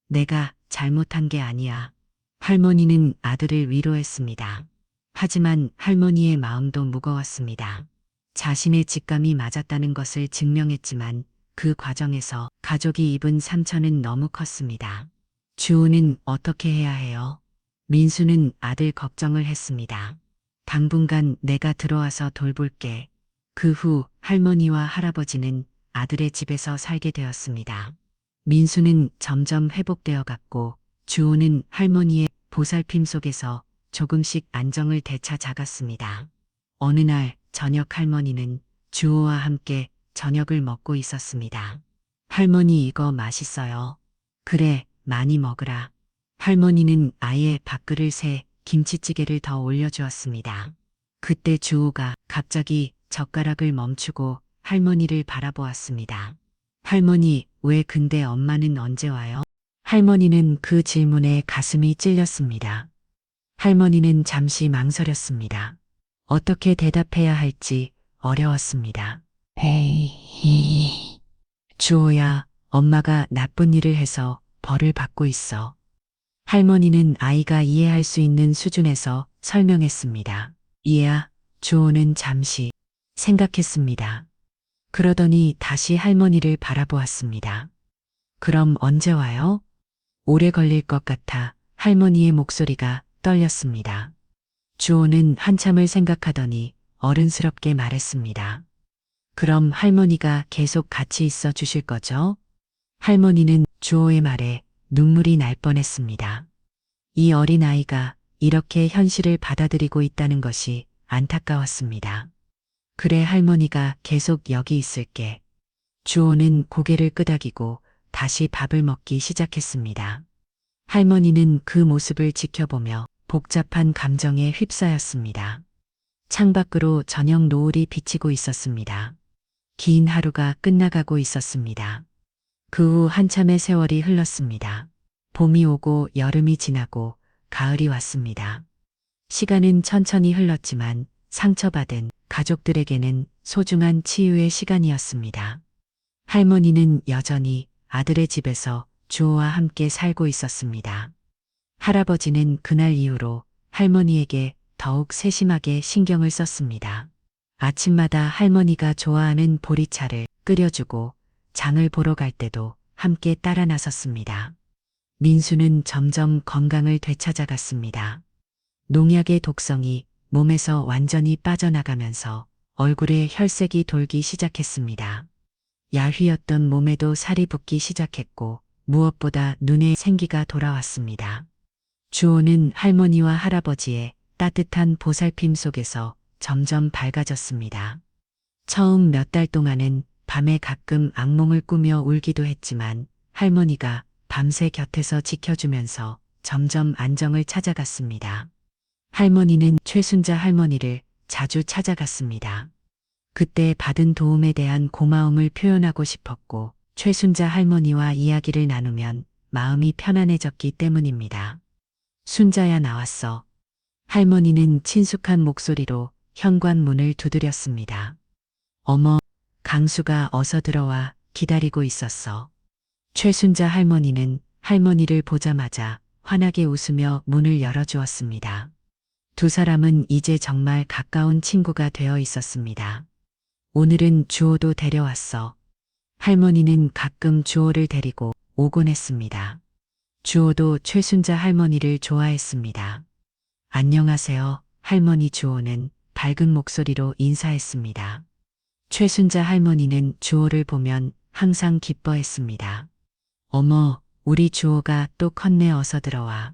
내가 잘못한 게 아니야. 할머니는 아들을 위로했습니다. 하지만 할머니의 마음도 무거웠습니다. 자신의 직감이 맞았다는 것을 증명했지만 그 과정에서 가족이 입은 상처는 너무 컸습니다. 주호는 어떻게 해야 해요? 민수는 아들 걱정을 했습니다. 당분간 내가 들어와서 돌볼게. 그 후 할머니와 할아버지는 아들의 집에서 살게 되었습니다. 민수는 점점 회복되어 갔고 주호는 할머니의 보살핌 속에서 조금씩 안정을 되찾아갔습니다. 어느 날 저녁 할머니는 주호와 함께 저녁을 먹고 있었습니다. 할머니, 이거 맛있어요. 그래, 많이 먹으라. 할머니는 아예 밥그릇에 김치찌개를 더 올려주었습니다. 그때 주호가 갑자기 젓가락을 멈추고 할머니를 바라보았습니다. 할머니, 왜 근데 엄마는 언제 와요? 할머니는 그 질문에 가슴이 찔렸습니다. 할머니는 잠시 망설였습니다. 어떻게 대답해야 할지 어려웠습니다. 에이, 주호야, 엄마가 나쁜 일을 해서 벌을 받고 있어. 할머니는 아이가 이해할 수 있는 수준에서 설명했습니다. 이해야? 주호는 잠시 생각했습니다. 그러더니 다시 할머니를 바라보았습니다. 그럼 언제 와요? 오래 걸릴 것 같아 할머니의 목소리가 떨렸습니다. 주호는 한참을 생각하더니 어른스럽게 말했습니다. 그럼 할머니가 계속 같이 있어 주실 거죠? 할머니는 주호의 말에 눈물이 날 뻔했습니다. 이 어린아이가 이렇게 현실을 받아들이고 있다는 것이 안타까웠습니다. 그래 할머니가 계속 여기 있을게. 주호는 고개를 끄덕이고 다시 밥을 먹기 시작했습니다. 할머니는 그 모습을 지켜보며 복잡한 감정에 휩싸였습니다. 창밖으로 저녁 노을이 비치고 있었습니다. 긴 하루가 끝나가고 있었습니다. 그 후 한참의 세월이 흘렀습니다. 봄이 오고 여름이 지나고 가을이 왔습니다. 시간은 천천히 흘렀지만 상처받은 가족들에게는 소중한 치유의 시간이었습니다. 할머니는 여전히 아들의 집에서 주호와 함께 살고 있었습니다. 할아버지는 그날 이후로 할머니에게 더욱 세심하게 신경을 썼습니다. 아침마다 할머니가 좋아하는 보리차를 끓여주고 장을 보러 갈 때도 함께 따라 나섰습니다. 민수는 점점 건강을 되찾아갔습니다. 농약의 독성이 몸에서 완전히 빠져나가면서 얼굴에 혈색이 돌기 시작했습니다. 야휘었던 몸에도 살이 붙기 시작했고 무엇보다 눈에 생기가 돌아왔습니다. 주호는 할머니와 할아버지의 따뜻한 보살핌 속에서 점점 밝아졌습니다. 처음 몇 달 동안은 밤에 가끔 악몽을 꾸며 울기도 했지만 할머니가 밤새 곁에서 지켜주면서 점점 안정을 찾아갔습니다. 할머니는 최순자 할머니를 자주 찾아갔습니다. 그때 받은 도움에 대한 고마움을 표현하고 싶었고 최순자 할머니와 이야기를 나누면 마음이 편안해졌기 때문입니다. 순자야 나왔어. 할머니는 친숙한 목소리로 현관문을 두드렸습니다. 어머, 강수가 어서 들어와 기다리고 있었어. 최순자 할머니는 할머니를 보자마자 환하게 웃으며 문을 열어주었습니다. 두 사람은 이제 정말 가까운 친구가 되어 있었습니다. 오늘은 주호도 데려왔어. 할머니는 가끔 주호를 데리고 오곤 했습니다. 주호도 최순자 할머니를 좋아했습니다. 안녕하세요, 할머니. 주호는 밝은 목소리로 인사했습니다. 최순자 할머니는 주호를 보면 항상 기뻐했습니다. 어머, 우리 주호가 또 컸네. 어서 들어와.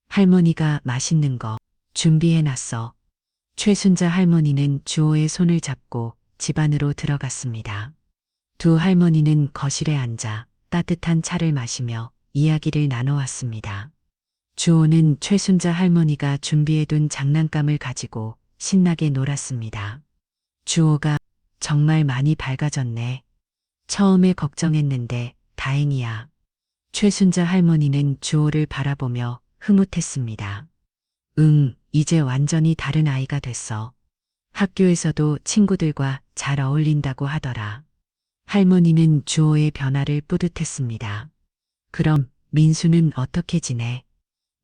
할머니가 맛있는 거 준비해놨어. 최순자 할머니는 주호의 손을 잡고 집 안으로 들어갔습니다. 두 할머니는 거실에 앉아 따뜻한 차를 마시며 이야기를 나눠왔습니다. 주호는 최순자 할머니가 준비해둔 장난감을 가지고 신나게 놀았습니다. 주호가 정말 많이 밝아졌네. 처음에 걱정했는데 다행이야. 최순자 할머니는 주호를 바라보며 흐뭇했습니다. 응, 이제 완전히 다른 아이가 됐어. 학교에서도 친구들과 잘 어울린다고 하더라. 할머니는 주호의 변화를 뿌듯했습니다. 그럼 민수는 어떻게 지내?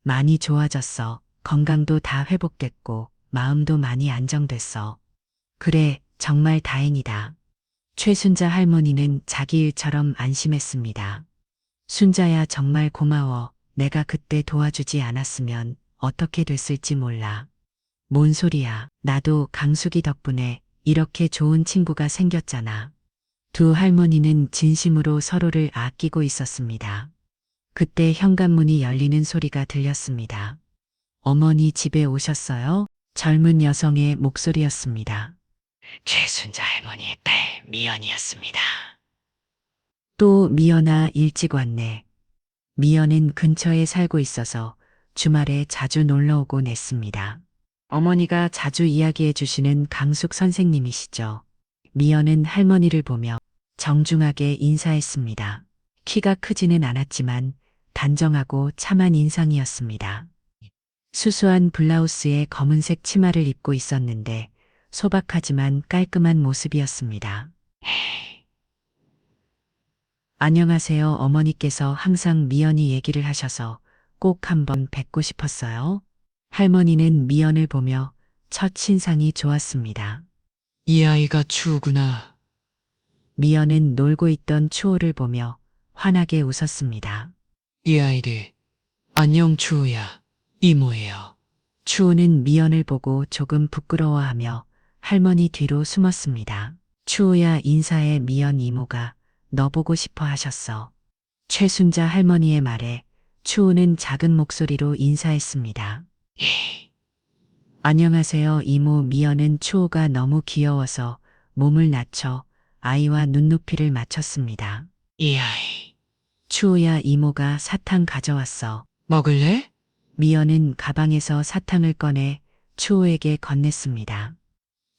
많이 좋아졌어. 건강도 다 회복됐고 마음도 많이 안정됐어. 그래, 정말 다행이다. 최순자 할머니는 자기 일처럼 안심했습니다. 순자야 정말 고마워. 내가 그때 도와주지 않았으면 어떻게 됐을지 몰라. 뭔 소리야. 나도 강숙이 덕분에 이렇게 좋은 친구가 생겼잖아. 두 할머니는 진심으로 서로를 아끼고 있었습니다. 그때 현관문이 열리는 소리가 들렸습니다. 어머니 집에 오셨어요? 젊은 여성의 목소리였습니다. 최순자 할머니의 딸 미연이었습니다. 또 미연아 일찍 왔네. 미연은 근처에 살고 있어서 주말에 자주 놀러 오곤 했습니다. 어머니가 자주 이야기해 주시는 강숙 선생님이시죠. 미연은 할머니를 보며 정중하게 인사했습니다. 키가 크지는 않았지만 단정하고 참한 인상이었습니다. 수수한 블라우스에 검은색 치마를 입고 있었는데 소박하지만 깔끔한 모습이었습니다. 안녕하세요. 어머니께서 항상 미연이 얘기를 하셔서 꼭 한번 뵙고 싶었어요. 할머니는 미연을 보며 첫 신상이 좋았습니다. 이 아이가 추우구나. 미연은 놀고 있던 추호를 보며 환하게 웃었습니다. 이 아이를. 안녕 추우야. 이모예요. 추호는 미연을 보고 조금 부끄러워하며 할머니 뒤로 숨었습니다. 추호야 인사해. 미연 이모가 너 보고 싶어 하셨어. 최순자 할머니의 말에 추호는 작은 목소리로 인사했습니다. 안녕하세요. 이모. 미연은 추호가 너무 귀여워서 몸을 낮춰 아이와 눈높이를 맞췄습니다. 이 아이, 추호야, 이모가 사탕 가져왔어. 먹을래? 미연은 가방에서 사탕을 꺼내 추호에게 건넸습니다.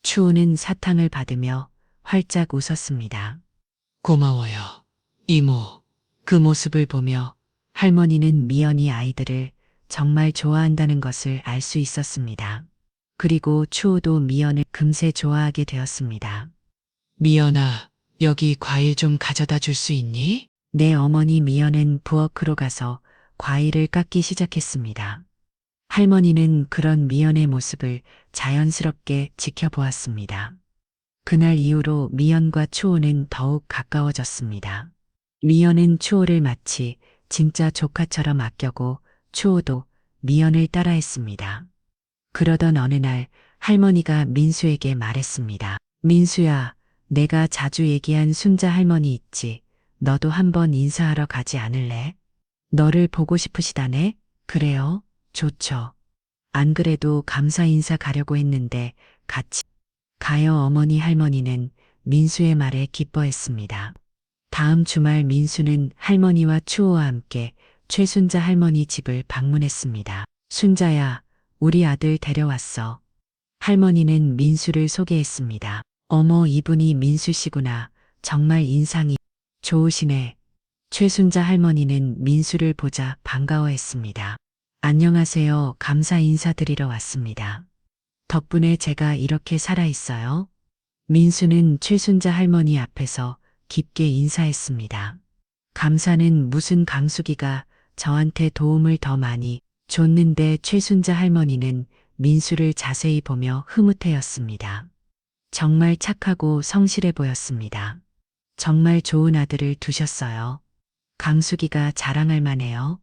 추호는 사탕을 받으며 활짝 웃었습니다. 고마워요. 이모, 그 모습을 보며 할머니는 미연이 아이들을 정말 좋아한다는 것을 알 수 있었습니다. 그리고 추호도 미연을 금세 좋아하게 되었습니다. 미연아, 여기 과일 좀 가져다 줄 수 있니? 내 어머니 미연은 부엌으로 가서 과일을 깎기 시작했습니다. 할머니는 그런 미연의 모습을 자연스럽게 지켜보았습니다. 그날 이후로 미연과 추호는 더욱 가까워졌습니다. 미연은 추호를 마치 진짜 조카처럼 아껴고 추호도 미연을 따라했습니다. 그러던 어느 날 할머니가 민수에게 말했습니다. 민수야, 내가 자주 얘기한 순자 할머니 있지? 너도 한번 인사하러 가지 않을래? 너를 보고 싶으시다네? 그래요? 좋죠. 안 그래도 감사 인사 가려고 했는데 같이 가요. 어머니 할머니는 민수의 말에 기뻐했습니다. 다음 주말 민수는 할머니와 추호와 함께 최순자 할머니 집을 방문했습니다. 순자야, 우리 아들 데려왔어. 할머니는 민수를 소개했습니다. 어머, 이분이 민수 씨구나. 정말 인상이 좋으시네. 최순자 할머니는 민수를 보자 반가워했습니다. 안녕하세요. 감사 인사드리러 왔습니다. 덕분에 제가 이렇게 살아있어요. 민수는 최순자 할머니 앞에서 깊게 인사했습니다. 감사는 무슨, 강숙이가 저한테 도움을 더 많이 줬는데. 최순자 할머니는 민수를 자세히 보며 흐뭇해였습니다. 정말 착하고 성실해 보였습니다. 정말 좋은 아들을 두셨어요. 강숙이가 자랑할 만해요.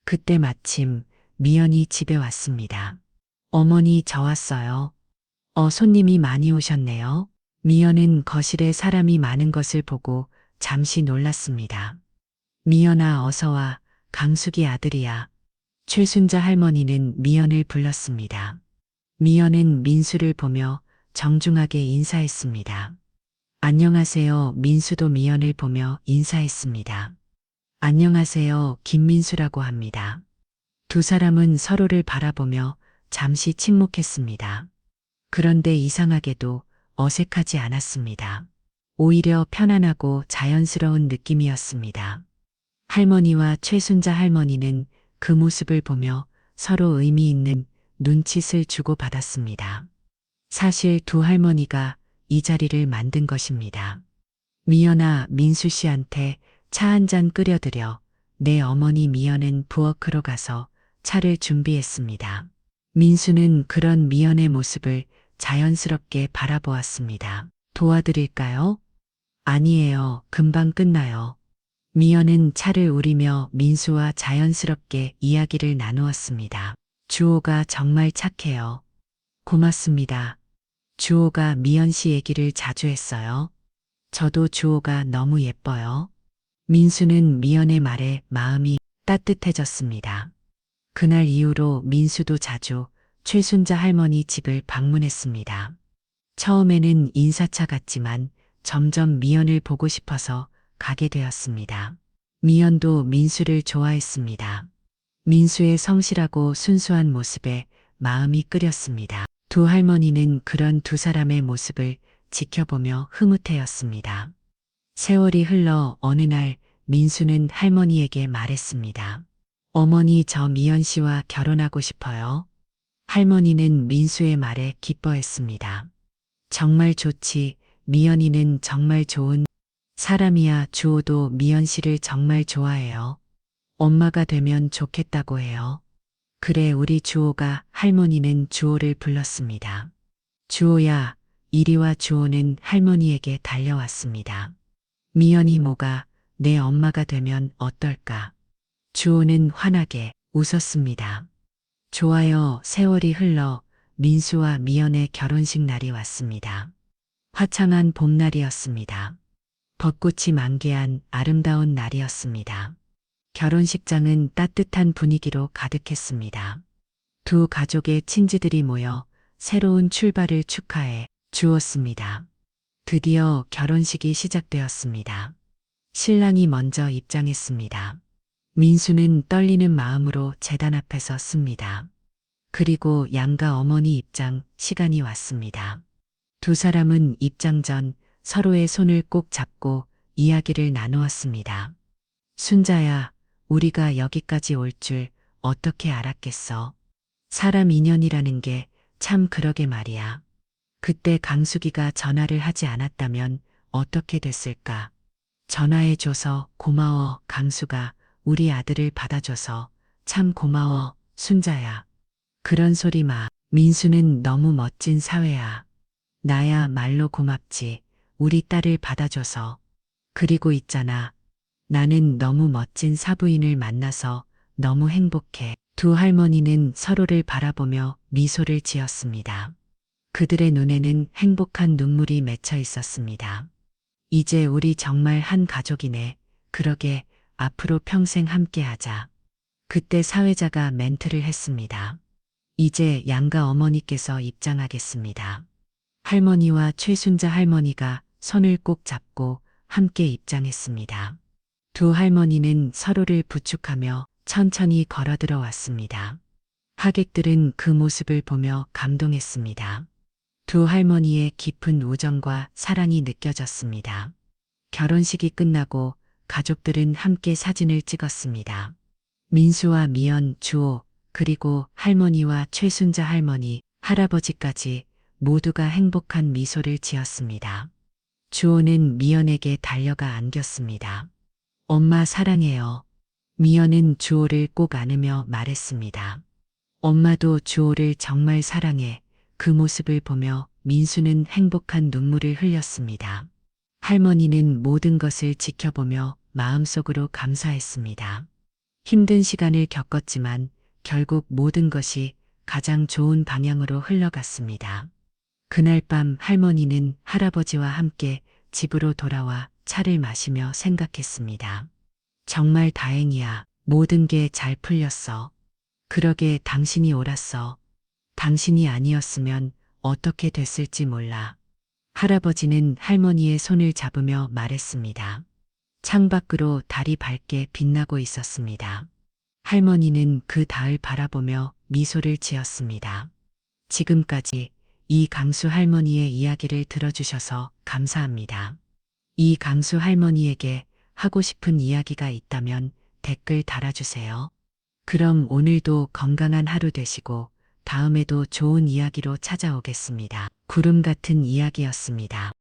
그때 마침 미연이 집에 왔습니다. 어머니, 저 왔어요. 손님이 많이 오셨네요. 미연은 거실에 사람이 많은 것을 보고 잠시 놀랐습니다. 미연아, 어서 와. 강숙이 아들이야. 최순자 할머니는 미연을 불렀습니다. 미연은 민수를 보며 정중하게 인사했습니다. 안녕하세요. 민수도 미연을 보며 인사했습니다. 안녕하세요. 김민수라고 합니다. 두 사람은 서로를 바라보며 잠시 침묵했습니다. 그런데 이상하게도 어색하지 않았습니다. 오히려 편안하고 자연스러운 느낌이었습니다. 할머니와 최순자 할머니는 그 모습을 보며 서로 의미 있는 눈짓을 주고받았습니다. 사실 두 할머니가 이 자리를 만든 것입니다. 미연아, 민수 씨한테 차 한 잔 끓여드려. 내 어머니 미연은 부엌으로 가서 차를 준비했습니다. 민수는 그런 미연의 모습을 자연스럽게 바라보았습니다. 도와드릴까요? 아니에요. 금방 끝나요. 미연은 차를 우리며 민수와 자연스럽게 이야기를 나누었습니다. 주호가 정말 착해요. 고맙습니다. 주호가 미연 씨 얘기를 자주 했어요. 저도 주호가 너무 예뻐요. 민수는 미연의 말에 마음이 따뜻해졌습니다. 그날 이후로 민수도 자주 최순자 할머니 집을 방문했습니다. 처음에는 인사차 같지만 점점 미연을 보고 싶어서 가게 되었습니다. 미연도 민수를 좋아했습니다. 민수의 성실하고 순수한 모습에 마음이 끓였습니다. 두 할머니는 그런 두 사람의 모습을 지켜보며 흐뭇해였습니다. 세월이 흘러 어느 날 민수는 할머니에게 말했습니다. 어머니, 저 미연 씨와 결혼하고 싶어요. 할머니는 민수의 말에 기뻐했습니다. 정말 좋지. 미연이는 정말 좋은 사람이야. 주호도 미연 씨를 정말 좋아해요. 엄마가 되면 좋겠다고 해요. 그래, 우리 주호가. 할머니는 주호를 불렀습니다. 주호야, 이리 와. 주호는 할머니에게 달려왔습니다. 미연이 뭐가 내 엄마가 되면 어떨까? 주호는 환하게 웃었습니다. 좋아요. 세월이 흘러 민수와 미연의 결혼식 날이 왔습니다. 화창한 봄날이었습니다. 벚꽃이 만개한 아름다운 날이었습니다. 결혼식장은 따뜻한 분위기로 가득했습니다. 두 가족의 친지들이 모여 새로운 출발을 축하해 주었습니다. 드디어 결혼식이 시작되었습니다. 신랑이 먼저 입장했습니다. 민수는 떨리는 마음으로 제단 앞에 섰습니다. 그리고 양가 어머니 입장 시간이 왔습니다. 두 사람은 입장 전 서로의 손을 꼭 잡고 이야기를 나누었습니다. 순자야, 우리가 여기까지 올 줄 어떻게 알았겠어? 사람 인연이라는 게 참 그러게 말이야. 그때 강수기가 전화를 하지 않았다면 어떻게 됐을까? 전화해줘서 고마워, 강수가. 우리 아들을 받아줘서 참 고마워, 순자야. 그런 소리 마. 민수는 너무 멋진 사회야. 나야 말로 고맙지. 우리 딸을 받아줘서. 그리고 있잖아. 나는 너무 멋진 사부인을 만나서 너무 행복해. 두 할머니는 서로를 바라보며 미소를 지었습니다. 그들의 눈에는 행복한 눈물이 맺혀 있었습니다. 이제 우리 정말 한 가족이네. 그러게, 앞으로 평생 함께하자. 그때 사회자가 멘트를 했습니다. 이제 양가 어머니께서 입장하겠습니다. 할머니와 최순자 할머니가 손을 꼭 잡고 함께 입장했습니다. 두 할머니는 서로를 부축하며 천천히 걸어 들어왔습니다. 하객들은 그 모습을 보며 감동했습니다. 두 할머니의 깊은 우정과 사랑이 느껴졌습니다. 결혼식이 끝나고 가족들은 함께 사진을 찍었습니다. 민수와 미연, 주호, 그리고 할머니와 최순자 할머니, 할아버지까지 모두가 행복한 미소를 지었습니다. 주호는 미연에게 달려가 안겼습니다. 엄마 사랑해요. 미연은 주호를 꼭 안으며 말했습니다. 엄마도 주호를 정말 사랑해. 그 모습을 보며 민수는 행복한 눈물을 흘렸습니다. 할머니는 모든 것을 지켜보며 마음속으로 감사했습니다. 힘든 시간을 겪었지만 결국 모든 것이 가장 좋은 방향으로 흘러갔습니다. 그날 밤 할머니는 할아버지와 함께 집으로 돌아와 차를 마시며 생각했습니다. 정말 다행이야. 모든 게 잘 풀렸어. 그러게 당신이 옳았어. 당신이 아니었으면 어떻게 됐을지 몰라. 할아버지는 할머니의 손을 잡으며 말했습니다. 창밖으로 달이 밝게 빛나고 있었습니다. 할머니는 그 달 바라보며 미소를 지었습니다. 지금까지 이 강수 할머니의 이야기를 들어주셔서 감사합니다. 이 강수 할머니에게 하고 싶은 이야기가 있다면 댓글 달아주세요. 그럼 오늘도 건강한 하루 되시고 다음에도 좋은 이야기로 찾아오겠습니다. 구름 같은 이야기였습니다.